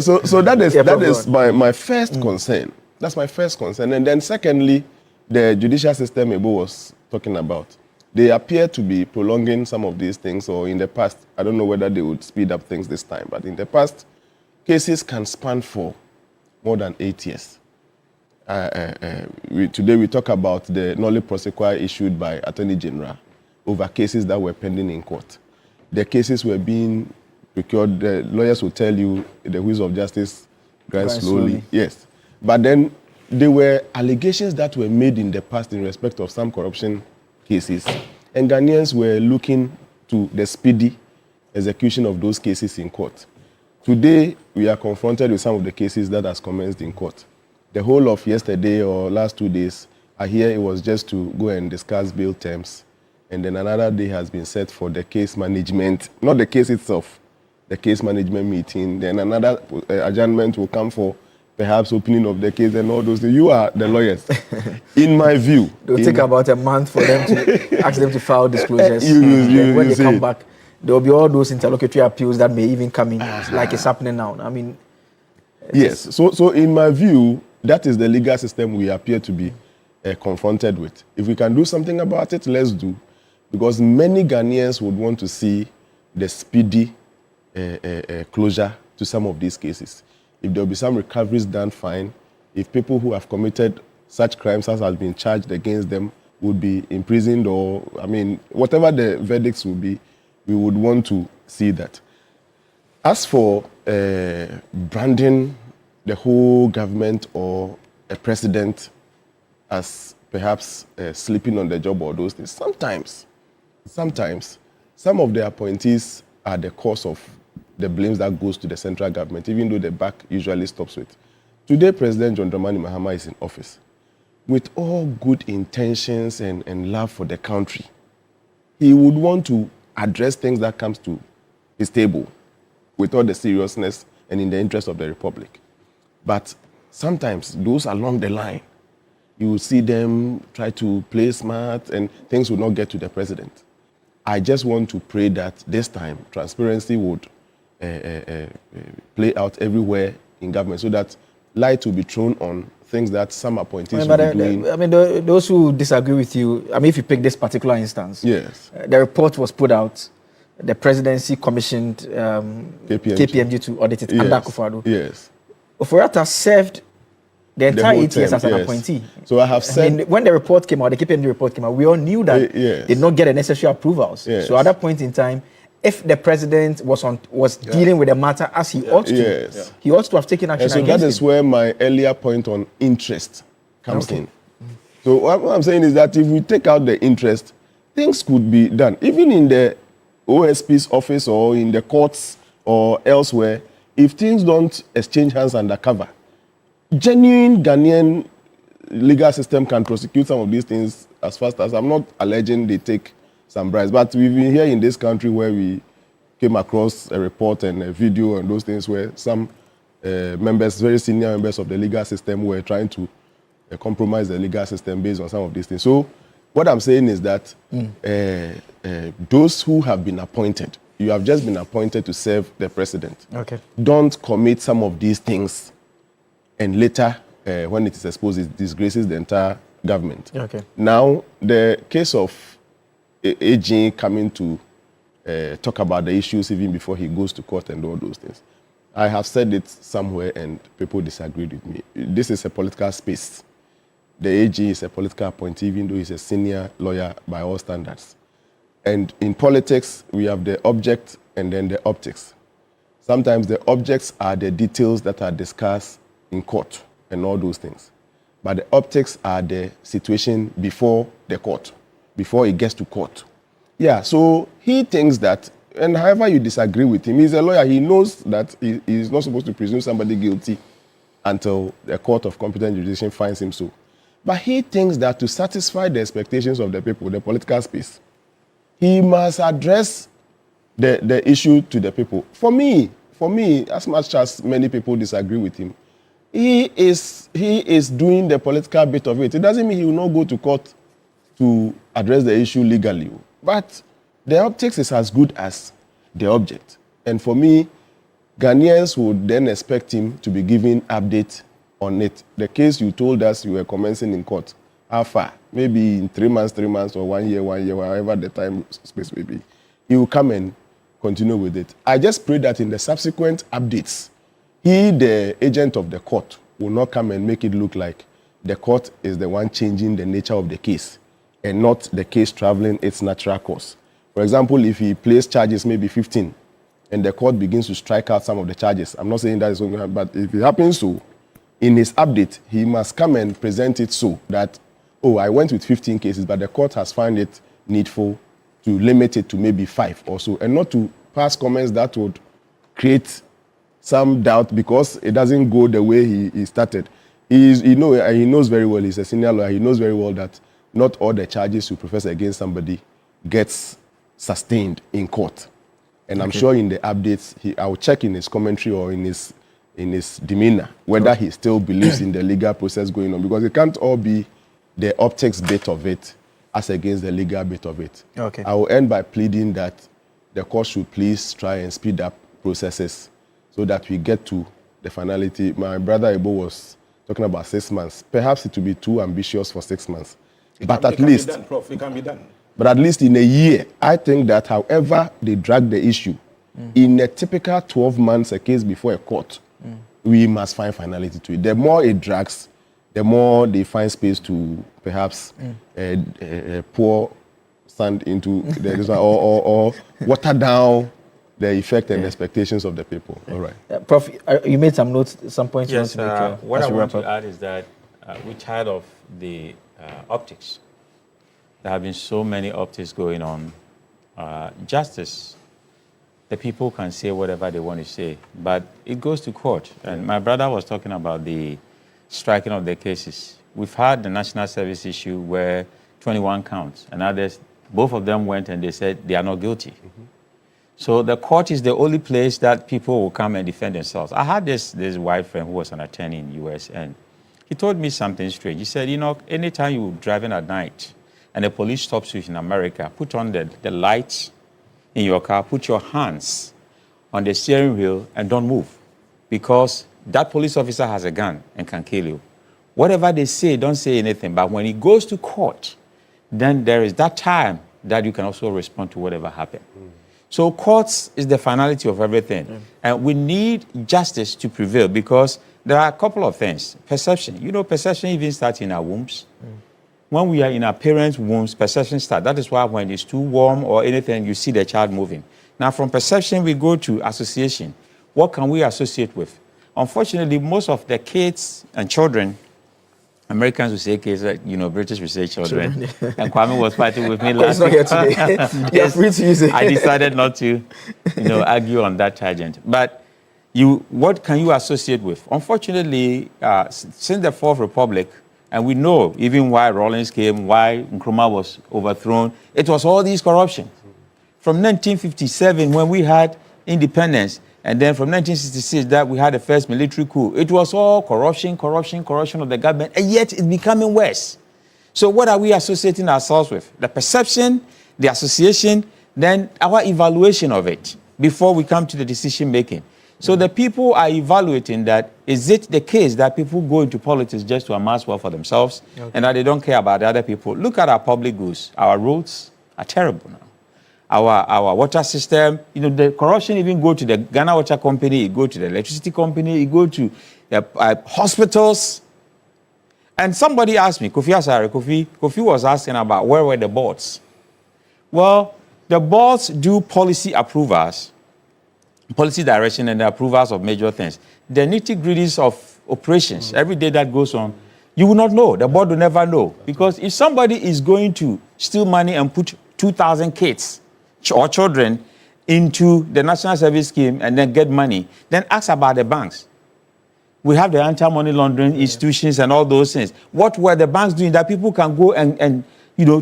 So that is my first concern. That's my first concern. And then secondly, the judicial system Ebo was talking about. They appear to be prolonging some of these things, or in the past, I don't know whether they would speed up things this time, but in the past, cases can span for more than 8 years. Today we talk about the nolle prosequi issued by Attorney General over cases that were pending in court. The cases were being procured. The lawyers will tell you the wheels of justice grind slowly. Yes. But then there were allegations that were made in the past in respect of some corruption cases, and Ghanaians were looking to the speedy execution of those cases in court. Today, we are confronted with some of the cases that has commenced in court. The whole of yesterday or last 2 days, I hear it was just to go and discuss bail terms, and then another day has been set for the case management, not the case itself, the case management meeting. Then another adjournment will come for perhaps opening of the case and all those things. You are the lawyers. In my view. It'll take about a month for them to ask them to file disclosures. When they come back, there will be all those interlocutory appeals that may even come in, like it's happening now. I mean, yes. So in my view, that is the legal system we appear to be confronted with. If we can do something about it, let's do. Because many Ghanaians would want to see the speedy closure to some of these cases. If there will be some recoveries done, fine. If people who have committed such crimes as has been charged against them would be imprisoned, or, I mean, whatever the verdicts will be, we would want to see that. As for branding the whole government or a president as perhaps sleeping on the job or those things, sometimes, some of the appointees are the cause of the blames that goes to the central government, even though the back usually stops with. Today, President John Dramani Mahama is in office. With all good intentions and love for the country, he would want to address things that comes to his table with all the seriousness and in the interest of the Republic. But sometimes, those along the line, you will see them try to play smart and things will not get to the president. I just want to pray that this time transparency would play out everywhere in government so that light will be thrown on things that some appointees will be doing. I mean, those who disagree with you, I mean, if you pick this particular instance, yes, the report was put out, the presidency commissioned KPMG to audit it under Ofori-Atta. Yes. Ofori-Atta served the entire 8 years as an appointee. So I have said... I mean, when the report came out, the KPMG report came out, we all knew that they did not get the necessary approvals. Yes. So at that point in time, if the president was dealing with the matter as he ought to, he ought to have taken action against against that is where my earlier point on interest comes in. So what I'm saying is that if we take out the interest, things could be done. Even in the OSP's office or in the courts or elsewhere, if things don't exchange hands undercover, genuine Ghanaian legal system can prosecute some of these things as fast as, I'm not alleging they take some bribes, but we've been here in this country where we came across a report and a video and those things where some members, very senior members of the legal system were trying to compromise the legal system based on some of these things. So what I'm saying is that those who have been appointed, you have just been appointed to serve the president. Don't commit some of these things and later, when it is exposed, it disgraces the entire government. Now, the case of AG coming to talk about the issues even before he goes to court and all those things. I have said it somewhere and people disagreed with me. This is a political space. The AG is a political appointee, even though he's a senior lawyer by all standards. And in politics, we have the object and then the optics. Sometimes the objects are the details that are discussed in court and all those things. But the optics are the situation before the court, before it gets to court. Yeah, so he thinks that, and however you disagree with him, he's a lawyer, he knows that he is not supposed to presume somebody guilty until the court of competent jurisdiction finds him so. But he thinks that to satisfy the expectations of the people, the political space, he must address the issue to the people. For me, as much as many people disagree with him, he is doing the political bit of it. It doesn't mean he will not go to court to address the issue legally. But the optics is as good as the object. And for me, Ghanaians would then expect him to be giving update on it. The case you told us you were commencing in court, how far? Maybe in 3 months, or 1 year, whatever the time space may be. He will come and continue with it. I just pray that in the subsequent updates, he, the agent of the court, will not come and make it look like the court is the one changing the nature of the case and not the case traveling its natural course. For example, if he placed charges maybe 15 and the court begins to strike out some of the charges, I'm not saying that is going to happen, but if it happens so, in his update, he must come and present it so that, oh, I went with 15 cases, but the court has found it needful to limit it to maybe 5 or so, and not to pass comments that would create some doubt because it doesn't go the way he started. He knows very well, he's a senior lawyer, he knows very well that not all the charges you profess against somebody gets sustained in court. And I'm sure in the updates, I will check in his commentary or in in his demeanor, whether he still believes in the legal process going on, because it can't all be the optics bit of it as against the legal bit of it. Okay. I will end by pleading that the court should please try and speed up processes so that we get to the finality. My brother Ebo was talking about 6 months. Perhaps it will be too ambitious for 6 months. But at least, it can be done. But at least in a year, I think that however they drag the issue, in a typical 12 months, a case before a court, we must find finality to it. The more it drags, the more they find space to perhaps pour sand into this one, or water down the effect and expectations of the people. All right. Prof, you made some notes, some points Yes, you want to make. what I want to add is that we're tired of the optics. There have been so many optics going on. Justice, the people can say whatever they want to say, but it goes to court. And my brother was talking about the striking of the cases. We've had the national service issue where 21 counts, and others, both of them went and they said they are not guilty. So the court is the only place that people will come and defend themselves. I had this white friend who was an attorney in the US, and he told me something strange. He said, you know, anytime you're driving at night and the police stops you in America, put on the lights in your car, put your hands on the steering wheel and don't move, because that police officer has a gun and can kill you. Whatever they say, don't say anything. But when it goes to court, then there is that time that you can also respond to whatever happened. So courts is the finality of everything. And we need justice to prevail, because there are a couple of things. Perception. You know, perception even starts in our wombs. When we are in our parents' wombs, perception starts. That is why when it's too warm or anything, you see the child moving. Now, from perception, we go to association. What can we associate with? Unfortunately, most of the kids and children, Americans will say kids, you know, British will say children. And Kwame was fighting with me last week. He's not here today. You're free to use it. I decided not to, argue on that tangent. But what can you associate with? Unfortunately, since the Fourth Republic, and we know even why Rawlings came, why Nkrumah was overthrown, it was all these corruption. From 1957, when we had independence, and then from 1966, that we had the first military coup, it was all corruption of the government, and yet it's becoming worse. So what are we associating ourselves with? The perception, the association, then our evaluation of it before we come to the decision making. So the people are evaluating that, is it the case that people go into politics just to amass wealth for themselves, and that they don't care about the other people? Look at our public goods. Our roads are terrible now. Our water system, the corruption even go to the Ghana Water Company, it go to the electricity company, it go to hospitals. And somebody asked me, Kofi was asking about where were the boards. Well, the boards do policy approvals, policy direction, and the approvals of major things. The nitty-gritties of operations, every day that goes on, you will not know. The board will never know. Because if somebody is going to steal money and put 2,000 kids or children into the National Service Scheme and then get money, then ask about the banks. We have the anti-money laundering institutions and all those things. What were the banks doing that people can go and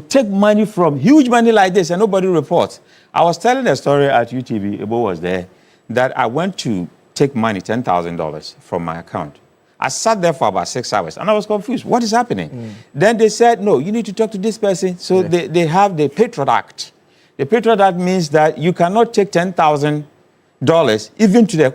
take money from, huge money like this, and nobody reports? I was telling a story at UTV, Ebo was there, that I went to take money, $10,000 from my account. I sat there for about 6 hours, and I was confused. What is happening? Then they said, no, you need to talk to this person. So they have the Patriot Act. The Patriot Act means that you cannot take $10,000 even to the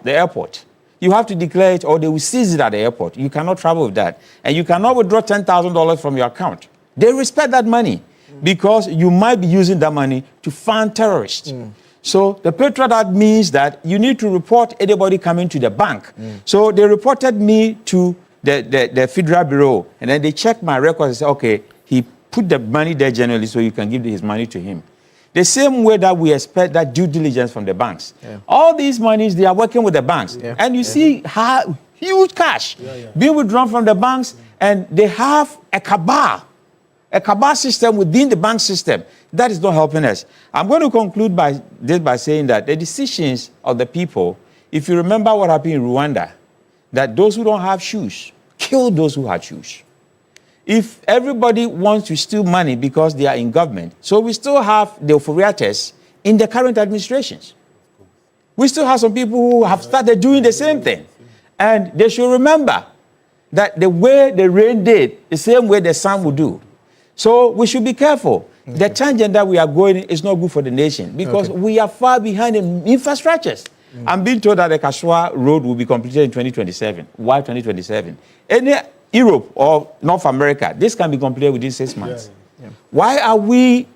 airport. You have to declare it, or they will seize it at the airport. You cannot travel with that. And you cannot withdraw $10,000 from your account. They respect that money because you might be using that money to fund terrorists. So the Patriot Act means that you need to report anybody coming to the bank. So they reported me to the Federal Bureau, and then they checked my records and said, okay, he put the money there generally so you can give his money to him. The same way that we expect that due diligence from the banks. All these monies, they are working with the banks. And you see how huge cash being withdrawn from the banks, and they have a cabal system within the bank system. That is not helping us. I'm going to conclude by saying that the decisions of the people, if you remember what happened in Rwanda, that those who don't have shoes kill those who have shoes. If everybody wants to steal money because they are in government, so we still have the Ofori-Attas in the current administrations. We still have some people who have started doing the same thing. And they should remember that the way the rain did, the same way the sun will do. So we should be careful. Okay. The tangent that we are going is not good for the nation because we are far behind in infrastructures. I'm being told that the Kasua Road will be completed in 2027. Why 2027? Any Europe or North America, this can be completed within 6 months. Yeah. Why are we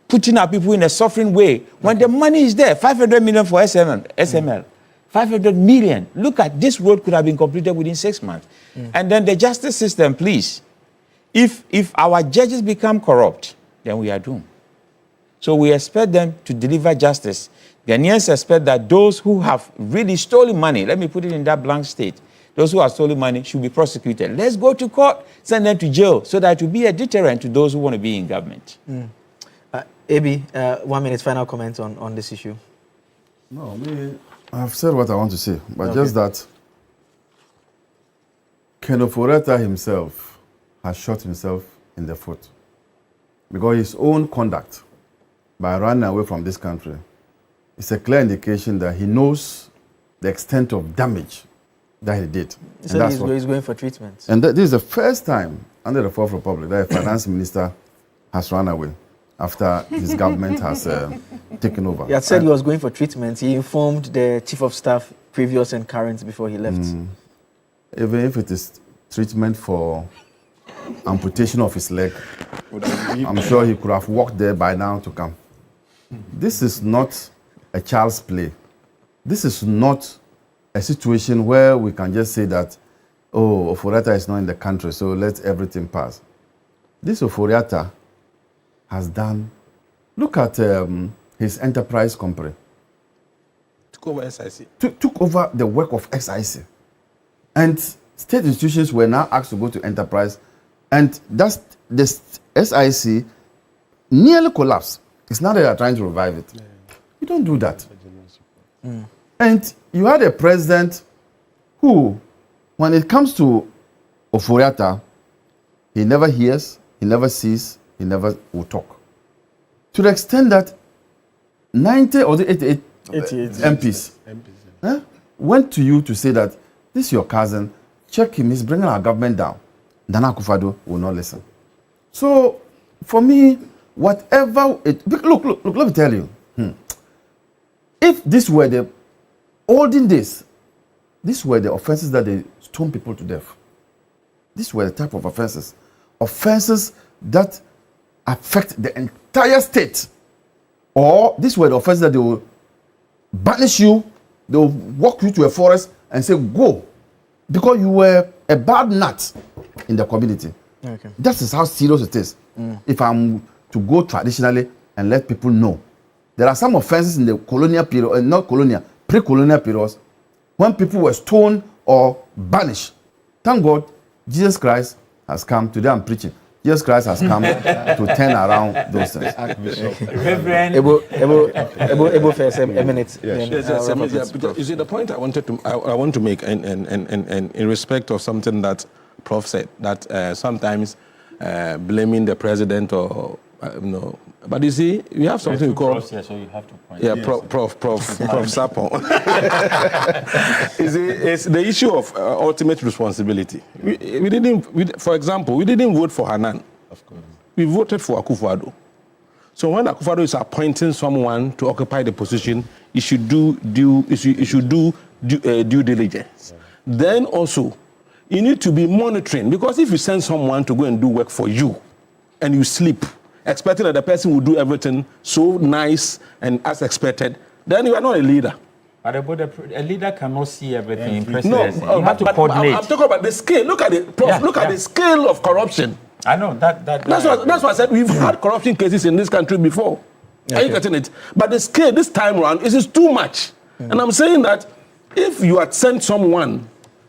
putting our people in a suffering way when the money is there? 500 million for SML. 500 million. Look at this road could have been completed within 6 months. And then the justice system, please. If our judges become corrupt, then we are doomed. So we expect them to deliver justice. Ghanaians expect that those who have really stolen money, let me put it in that blank state, those who have stolen money should be prosecuted. Let's go to court, send them to jail, so that it will be a deterrent to those who want to be in government. Abi, 1 minute final comment on this issue. No, I've said what I want to say, but just that Ken Ofori-Atta himself has shot himself in the foot because his own conduct by running away from this country is a clear indication that he knows the extent of damage that he did. So he's going for treatment. And this is the first time under the Fourth Republic that a finance minister has run away after his government has taken over. He had said he was going for treatment. He informed the chief of staff, previous and current, before he left. Even if it is treatment for amputation of his leg, I'm sure he could have walked there by now to come. This is not a child's play. This is not a situation where we can just say that, oh, Ofori-Atta is not in the country, so let everything pass. This Ofori-Atta has done, look at his enterprise company. Took over SIC. Took over the work of SIC. And state institutions were now asked to go to enterprise, and that's the SIC nearly collapsed. It's now that they are trying to revive it. Yeah. You don't do that. And you had a president who, when it comes to Ofori-Atta, he never hears, he never sees, he never will talk. To the extent that 90 or 88 MPs went to you to say that this is your cousin, check him, he's bringing our government down. Nana Akufo-Addo will not listen. So, for me, whatever it... Look, let me tell you. If this were the olden days, these were the offenses that they stone people to death. These were the type of offenses. Offenses that affect the entire state. Or these were the offenses that they will banish you, they will walk you to a forest and say, go. Because you were a bad nut in the community. Okay. That is how serious it is. If I'm to go traditionally and let people know. There are some offenses in the colonial period, not colonial, pre-colonial periods, when people were stoned or banished. Thank God, Jesus Christ has come. Today I'm preaching. Jesus Christ has come to turn around those things. Reverend Ebo first, a minute. You see, the point I want to make, and in respect of something that Prof said, that sometimes blaming the president or no. But you see, we have something we call... So you have to point. Yeah, Prof Sapon. You see, it's the issue of ultimate responsibility. For example, we didn't vote for Hanan. Of course. We voted for Akufo-Addo. So when Akufo-Addo is appointing someone to occupy the position, he should do due diligence. Yeah. Then also, you need to be monitoring, because if you send someone to go and do work for you, and you sleep, expecting that the person will do everything so nice and as expected, then you are not a leader. But a leader cannot see everything in presidency. No, you have to coordinate. I'm talking about the scale. Look at it, Prof. Look at the scale of corruption. I know That's why I said we've had corruption cases in this country before. Okay. Are you getting it? But the scale this time around is too much. And I'm saying that if you had sent someone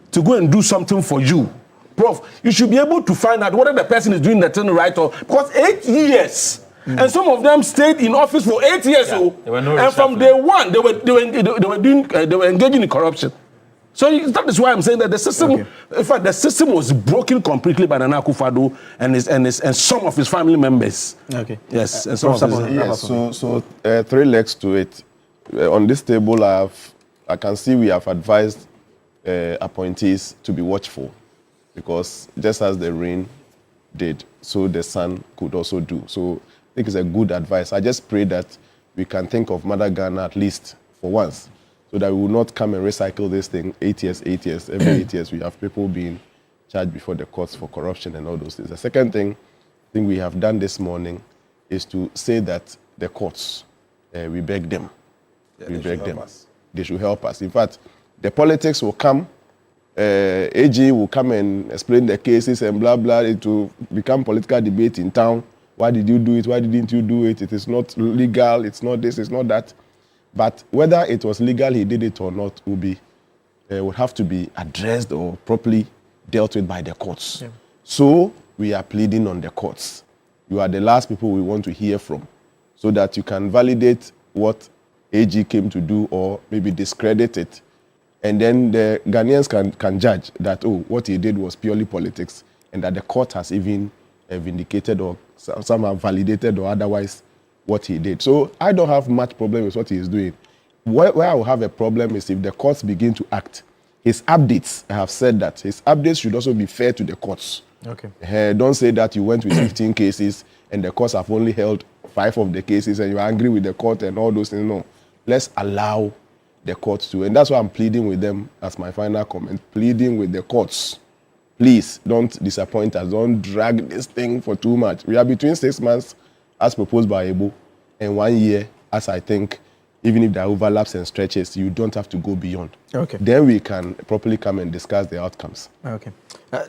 to go and do something for you, Prof, you should be able to find out whether the person is doing the thing right or... Because 8 years, and some of them stayed in office for 8 years, and from day one, they were engaging in corruption. So that is why I'm saying that the system, in fact, the system was broken completely by Nana Akufo-Addo and some of his family members. Okay. Yes, and some of his... Yes, so 3 legs to it. On this table, I have I can see we have advised appointees to be watchful, because just as the rain did, so the sun could also do. So I think it's a good advice. I just pray that we can think of Mother Ghana at least for once, so that we will not come and recycle this thing 8 years. Every 8 years we have people being charged before the courts for corruption and all those things. The second thing I think we have done this morning is to say that the courts, we beg them. We beg them. They should help us. In fact, the politics will come. AG will come and explain the cases and blah, blah. It will become political debate in town. Why did you do it? Why didn't you do it? It is not legal. It's not this. It's not that. But whether it was legal, he did it or not, would have to be addressed or properly dealt with by the courts. Yeah. So we are pleading on the courts. You are the last people we want to hear from, so that you can validate what AG came to do or maybe discredit it. And then the Ghanaians can judge that, oh, what he did was purely politics, and that the court has even vindicated or somehow validated or otherwise what he did. So I don't have much problem with what he is doing. Where I will have a problem is if the courts begin to act. His updates, I have said that, his updates should also be fair to the courts. Okay. Don't say that you went with 15 cases and the courts have only held 5 of the cases and you're angry with the court and all those things. No. Let's allow the courts to. And that's why I'm pleading with them as my final comment. Pleading with the courts. Please don't disappoint us. Don't drag this thing for too much. We are between 6 months, as proposed by Ebo, and 1 year, as I think, even if there are overlaps and stretches, you don't have to go beyond. Okay. Then we can properly come and discuss the outcomes. Okay.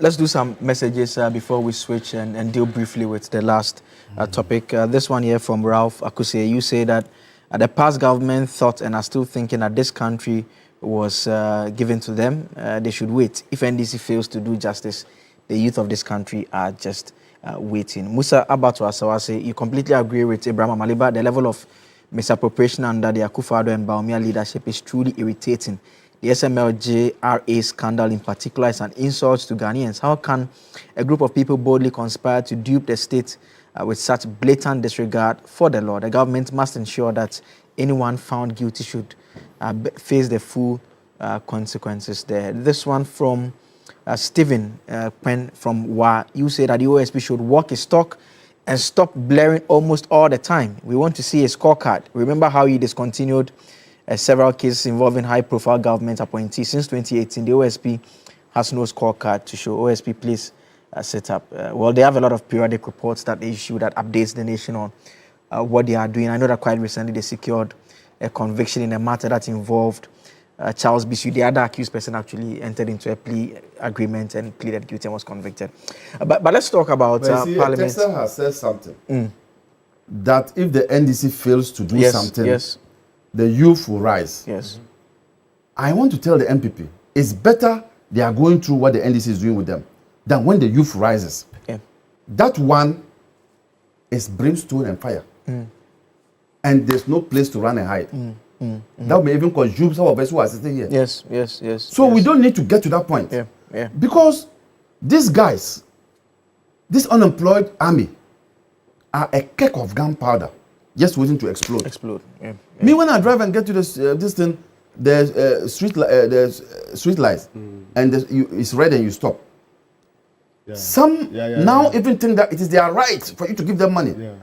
Let's do some messages before we switch and deal briefly with the last topic. This one here from Ralph Akuse. You say that the past government thought and are still thinking that this country was given to them. They should wait. If NDC fails to do justice, the youth of this country are just waiting. Musa Abatu Asawase, you completely agree with Abraham Amaliba. The level of misappropriation under the Akufo-Addo and Bawumia leadership is truly irritating. The SML-GRA scandal in particular is an insult to Ghanaians. How can a group of people boldly conspire to dupe the state with such blatant disregard for the law? The government must ensure that anyone found guilty should face the full consequences there. This one from Stephen Pen from WA. You say that the OSP should walk his talk and stop blaring almost all the time. We want to see a scorecard. Remember how he discontinued several cases involving high-profile government appointees. Since 2018, the OSP has no scorecard to show. OSP, please set up. Well, they have a lot of periodic reports that they issue that updates the nation on what they are doing. I know that quite recently they secured a conviction in a matter that involved Charles Bisu. The other accused person actually entered into a plea agreement and pleaded guilty and was convicted. But let's talk about Parliament. Texas has said something that if the NDC fails to do something, the youth will rise. Yes. I want to tell the MPP, it's better they are going through what the NDC is doing with them than when the youth rises. Yeah. That one is brimstone and fire. And there's no place to run and hide. That may even consume some of us who are sitting here. Yes. So we don't need to get to that point. Yeah. Because these guys, this unemployed army, are a cake of gunpowder just waiting to explode. Yeah. Me, when I drive and get to this thing, there's street lights, and it's red and you stop. Yeah. Some now even think that it is their right for you to give them money. Yeah.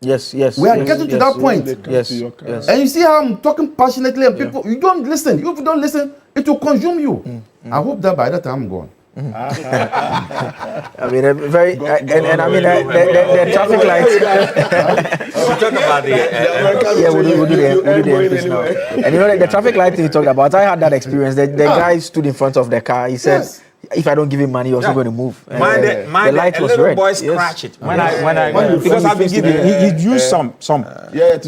Yes. We are getting to that point. Yes. And you see how I'm talking passionately, and people, you don't listen. If you don't listen, it will consume you. I hope that by that time I'm gone. I mean, and I mean, the traffic lights. We'll talk about the. We'll do the MPs now. And you know, the traffic light thing you talked about, I had that experience. The guy stood in front of the car. He said, if I don't give him money, he's also going to move. The light was red. Boy scratch it. When I because I've been giving, he used some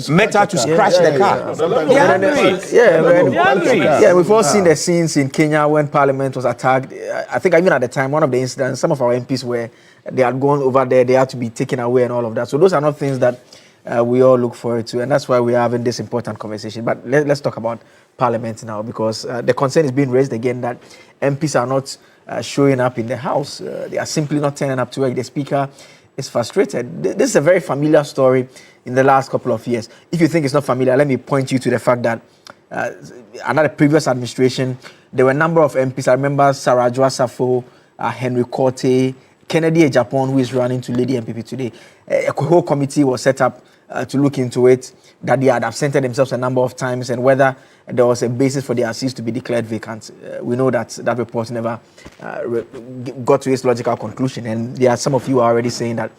metal to scratch the car. Yeah, we've all seen the scenes in Kenya when Parliament was attacked. I think even at the time, one of the incidents, some of our MPs they had gone over there, they had to be taken away and all of that. So those are not things that we all look forward to, and that's why we are having this important conversation. But let's talk about Parliament now, because the concern is being raised again that MPs are not showing up in the House. They are simply not turning up to work. The Speaker is frustrated. This is a very familiar story in the last couple of years. If you think it's not familiar, let me point you to the fact that under the previous administration, there were a number of MPs. I remember Sarah Safo, Henry Korte, Kennedy Japan, who is running to Lady MPP today. A whole committee was set up to look into it, that they had absented themselves a number of times and whether there was a basis for their seats to be declared vacant. We know that that report never got to its logical conclusion, and there are some of you are already saying that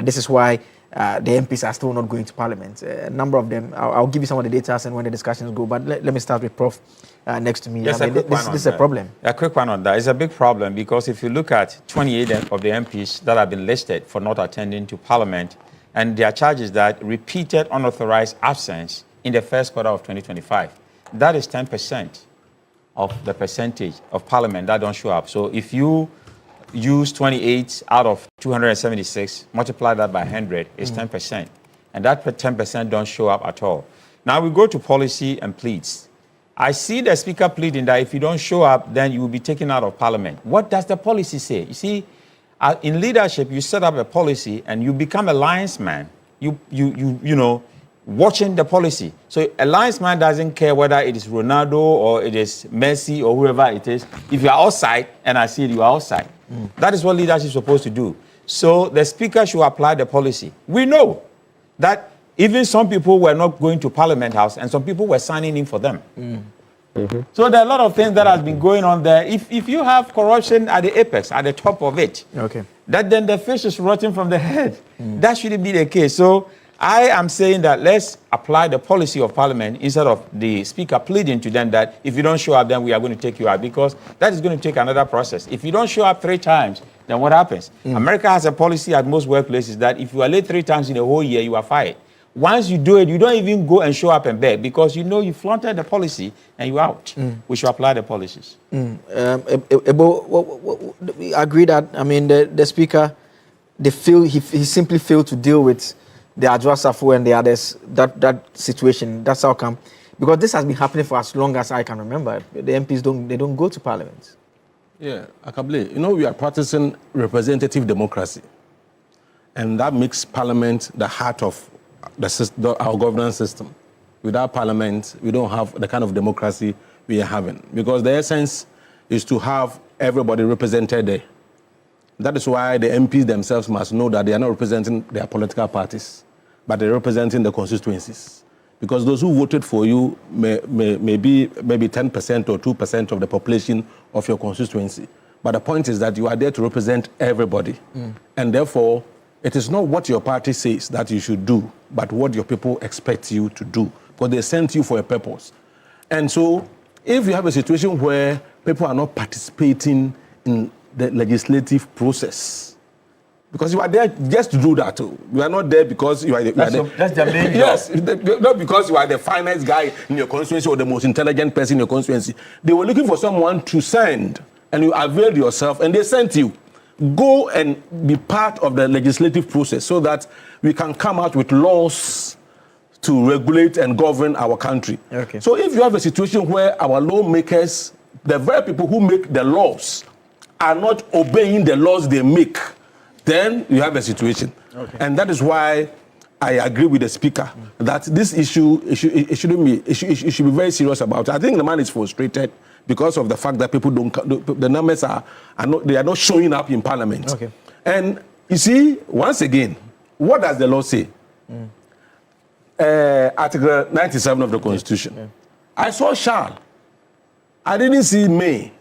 this is why the MPs are still not going to Parliament. A number of them, I'll give you some of the data and when the discussions go, but let me start with Prof next to me. Yes, this is a problem. A quick one on that. It's a big problem because if you look at 28 of the MPs that have been listed for not attending to Parliament, and their charge is that repeated unauthorized absence in the first quarter of 2025. That is 10% of the percentage of Parliament that don't show up. So if you use 28 out of 276, multiply that by 100, it's 10%. And that 10% don't show up at all. Now we go to policy and pleads. I see the Speaker pleading that if you don't show up, then you will be taken out of Parliament. What does the policy say? You see, in leadership, you set up a policy and you become a linesman. You know, watching the policy. So a linesman doesn't care whether it is Ronaldo or it is Messi or whoever it is. If you are outside and I see you are outside, that is what leadership is supposed to do. So the Speaker should apply the policy. We know that even some people were not going to Parliament House and some people were signing in for them. So there are a lot of things that has been going on there. If you have corruption at the apex, at the top of it, that then the fish is rotting from the head. That shouldn't be the case. So I am saying that let's apply the policy of Parliament instead of the Speaker pleading to them that if you don't show up, then we are going to take you out, because that is going to take another process. If you don't show up 3 times, then what happens? America has a policy at most workplaces that if you are late 3 times in a whole year, you are fired. Once you do it, you don't even go and show up and beg because you know you flaunted the policy and you're out. We should apply the policies. We agree that, I mean, the Speaker, he simply failed to deal with the Ajwa Safo and the others, that situation. That's how come. Because this has been happening for as long as I can remember. The MPs don't go to Parliament. Yeah, Akable, you know, we are practicing representative democracy. And that makes Parliament the heart of our governance system. Without Parliament, we don't have the kind of democracy we are having. Because the essence is to have everybody represented there. That is why the MPs themselves must know that they are not representing their political parties, but they're representing the constituencies. Because those who voted for you may be maybe 10% or 2% of the population of your constituency. But the point is that you are there to represent everybody. And therefore, it is not what your party says that you should do, but what your people expect you to do, because they sent you for a purpose. And so, if you have a situation where people are not participating in the legislative process, because you are there just to do that. You are not there because you are the... That's the main job. Yes, not because you are the finest guy in your constituency or the most intelligent person in your constituency. They were looking for someone to send, and you availed yourself, and they sent you. Go and be part of the legislative process so that we can come out with laws to regulate and govern our country. So if you have a situation where our lawmakers, the very people who make the laws, are not obeying the laws they make, then you have a situation. And that is why I agree with the Speaker that this issue, it should be very serious about it. I think the man is frustrated because of the fact that people the numbers are not showing up in Parliament. And you see, once again, what does the law say? Article 97 of the Constitution. I saw shall. I didn't see may.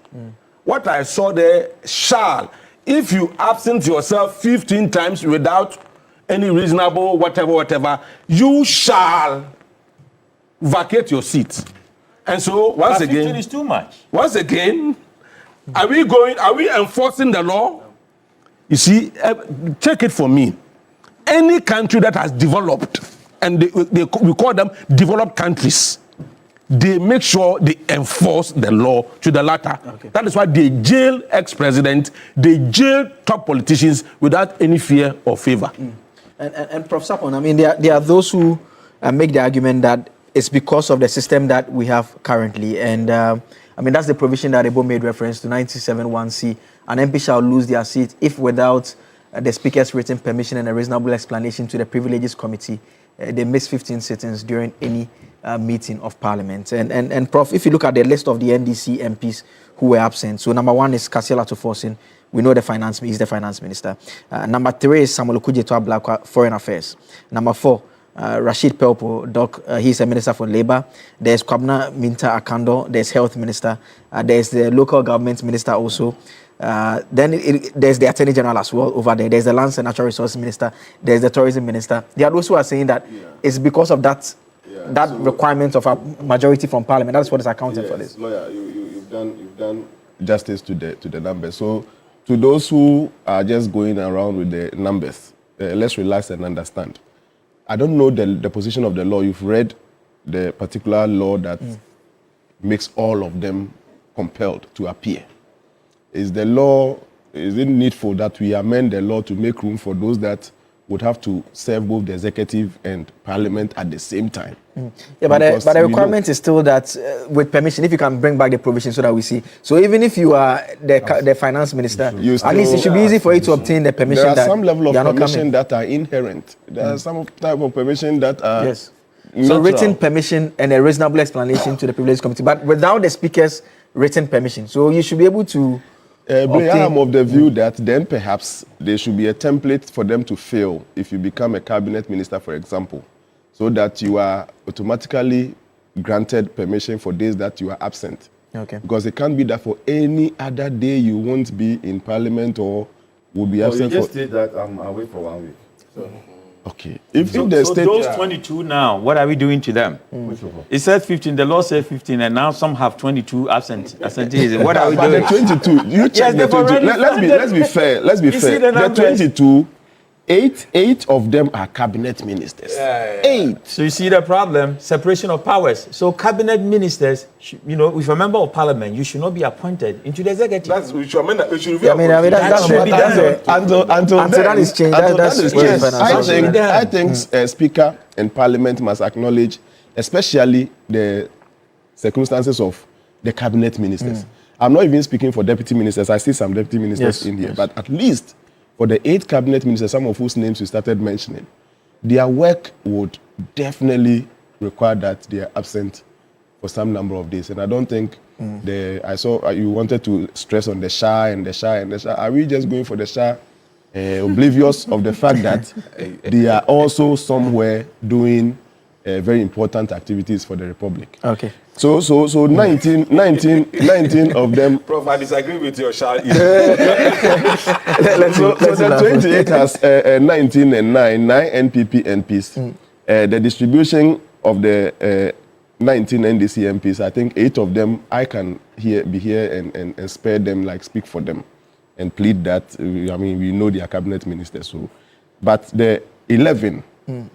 What I saw there, shall. If you absent yourself 15 times without any reasonable whatever, you shall vacate your seat. And so, once again... 15 is too much. Once again, are we enforcing the law? You see, check it for me. Any country that has developed, and we call them developed countries, they make sure they enforce the law to the latter. That is why they jail ex-president, they jail top politicians without any fear or favor. And Prof. Sapon, I mean, there are those who make the argument that it's because of the system that we have currently. And I mean, that's the provision that Ebo made reference to, 97(1)(c). An MP shall lose their seat if without the Speaker's written permission and a reasonable explanation to the Privileges Committee, they miss 15 sittings during any meeting of Parliament. And Prof, if you look at the list of the NDC MPs who were absent, so number 1 is Kasiel Atuforsin. We know he's the finance minister. Number 3 is Samuel Okudzeto-Ablakwa, foreign affairs. Number 4, Rashid Pelpo, Doc, he's a minister for labor. There's Kwabena Minta Akando, there's health minister. There's the local government minister also. Then there's the attorney general as well over there. There's the lands and natural resources minister. There's the tourism minister. There are those who are saying that it's because of that requirement of a majority from Parliament. That's what is accounting for this. Lawyer, you've done justice to the numbers. So to those who are just going around with the numbers, let's relax and understand. I don't know the position of the law. You've read the particular law that makes all of them compelled to appear. Is it needful that we amend the law to make room for those that would have to serve both the executive and Parliament at the same time? Yeah, but the requirement is still that with permission, if you can bring back the provision so that we see. So even if you are the finance minister, at least it should be easy for you to obtain the permission. There are some level of permission that are inherent. There are some type of permission that are natural. So written permission and a reasonable explanation to the privileged committee, but without the speaker's written permission. So you should be able to I am of the view that then perhaps there should be a template for them to fill if you become a cabinet minister, for example, so that you are automatically granted permission for days that you are absent. Okay. Because it can't be that for any other day you won't be in Parliament or will be absent. You just state that I'm away for 1 week. So. Okay. So those 22 now, what are we doing to them? It said 15, the law said 15, and now some have 22 absentees. What are we doing? The 22, you check the 22. Let's be fair. Let's be fair. The 22, eight of them are cabinet ministers. 8. So you see the problem, separation of powers. So cabinet ministers, if you're a member of Parliament, you should not be appointed into the executive. that is changed. I think Speaker and Parliament must acknowledge, especially the circumstances of the cabinet ministers. I'm not even speaking for deputy ministers. I see some deputy ministers in here, but at least for the 8 cabinet ministers, some of whose names we started mentioning, their work would definitely require that they are absent for some number of days. And I don't think I saw you wanted to stress on the SHA and the SHA and the SHA. Are we just going for the SHA, oblivious of the fact that they are also somewhere doing very important activities for the Republic? Okay. So 19 of them. Prof, I disagree with your child. So the 28 has 19 and 9 NPP MPs. The distribution of the 19 NDC MPs, I think 8 of them, I can be here and spare them, like speak for them and plead that, we know they are cabinet ministers. So, but the 11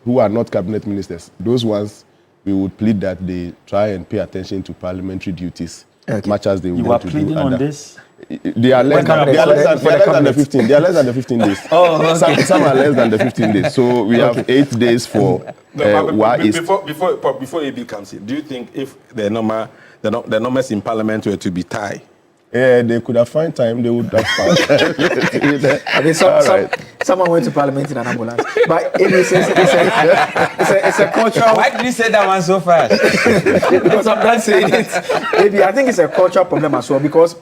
who are not cabinet ministers, those ones, we would plead that they try and pay attention to parliamentary duties as much as they want to do. You are pleading on this? They are less than the 15. They are less than the 15 days. Some are less than the 15 days. So we have 8 days for before AB comes in. Do you think if the numbers in Parliament were to be tied, they could have found time, they would have found. Someone went to Parliament in an ambulance. But it's a cultural. Why did you say that one so fast? Because I'm not saying it. Maybe I think it's a cultural problem as well. Because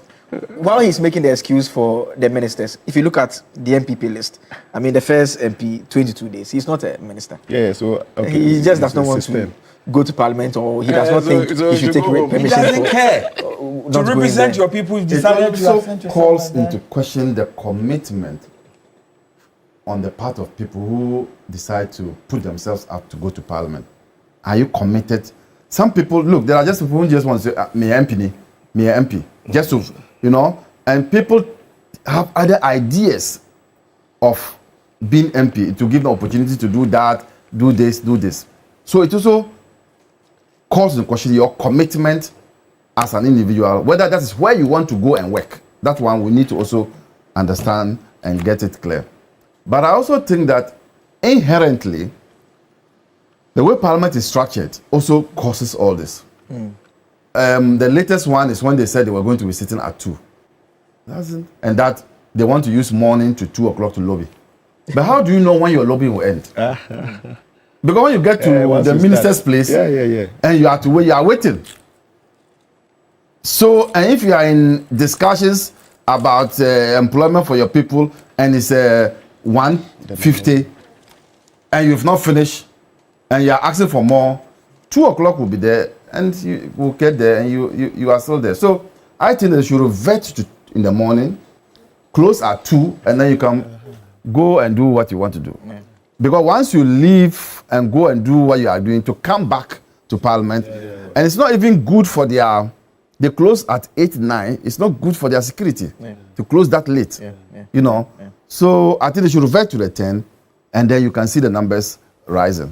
while he's making the excuse for the ministers, if you look at the MPP list, the first MP, 22 days, he's not a minister. So he just does not want to go to Parliament, or he does not think he should take permission. He doesn't care. To represent your people, he decided to also calls into question the commitment on the part of people who decide to put themselves out to go to Parliament. Are you committed? Some people, look, there are just people who just want to say, me MP, just to, and people have other ideas of being MP to give the opportunity to do that, do this. So it also calls into question your commitment as an individual, whether that is where you want to go and work. That one we need to also understand and get it clear. But I also think that inherently, the way Parliament is structured also causes all this. The latest one is when they said they were going to be sitting at 2. And that they want to use morning to 2 o'clock to lobby. But how do you know when your lobbying will end? Because when you get to Once the you minister's start. place, Yeah. and you have to wait, you are waiting. So, and if you are in discussions about employment for your people, and it's 150, and you've not finished, and you are asking for more, 2 o'clock will be there, and you will get there, and you are still there. So, I think they should vet in the morning, close at 2, and then you can go and do what you want to do. Yeah. Because once you leave and go and do what you are doing, to come back to Parliament, and it's not even good for they close at 8, 9, it's not good for their security to close that late, you know. Yeah. So I think they should revert to the 10, and then you can see the numbers rising.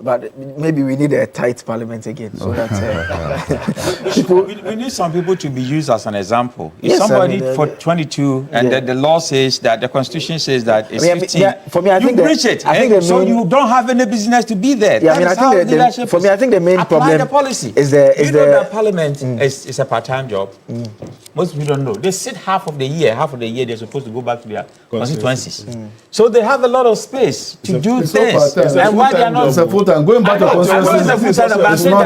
But maybe we need a tight Parliament again, so that we need some people to be used as an example. If yes, somebody for 22 and the law says that, the Constitution says that it's 15, for me, I think breach it. So you don't have any business to be there. Yeah, I think the main problem the policy is that Parliament is a part-time job. Most people don't know. They sit half of the year they're supposed to go back to their constituencies. So they have a lot of space to do things. And why they are not going back to constituencies.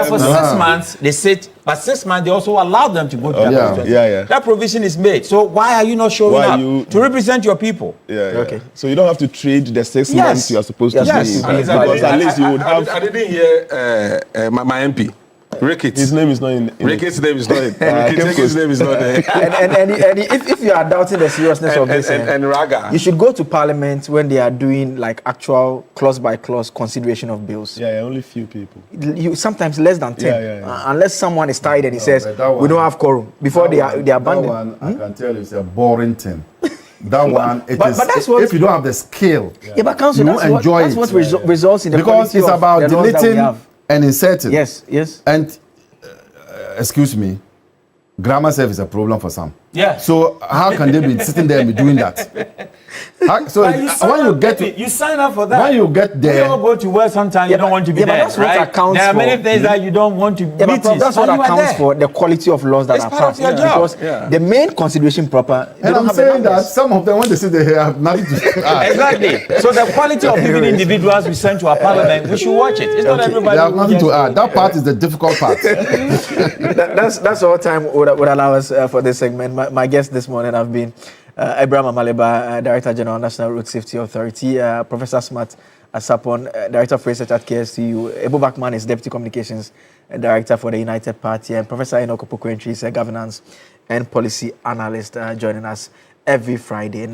For 6 months they sit, but 6 months they also allow them to go to their constituencies. That provision is made. So why are you not showing up to represent your people? Okay. So you don't have to trade the 6 months you are supposed to be. Because at least you would have. I didn't hear my MP. Ricketts. His name is not in Ricketts' name is not in. Ricketts' name is not there. and if you are doubting the seriousness of this, and Raga, you should go to Parliament when they are doing like actual clause by clause consideration of bills. Yeah, only few people. You sometimes less than 10, unless someone is tired and he says we don't have quorum before they abandon. That one, I can tell you, it's a boring thing. That one, but that's what, if you don't have the skill, but council, you enjoy that's what results in the because it's about deleting and inserting. Yes. And excuse me, grammar self is a problem for some. Yeah. So how can they be sitting there and be doing that? You sign up for that. When you get there, you don't go to work sometimes. You don't want to be there. That's what accounts there are many things that you don't want to. But that's what accounts for the quality of laws that are passed. Because the main consideration proper. And I'm saying that some of them, when they sit there, have nothing to add. Exactly. So the quality of living individuals we send to our Parliament, we should watch it. It's not everybody. They have nothing to add. That part is the difficult part. That's all time would allow us for this segment. My guests this morning have been Abraham Amaleba, Director General, National Road Safety Authority, Professor Smart Asapon, Director of Research at KSTU, Ebo Bachman is Deputy Communications Director for the United Party, and Professor Enoch Opoku-Antwi is a Governance and Policy Analyst joining us every Friday.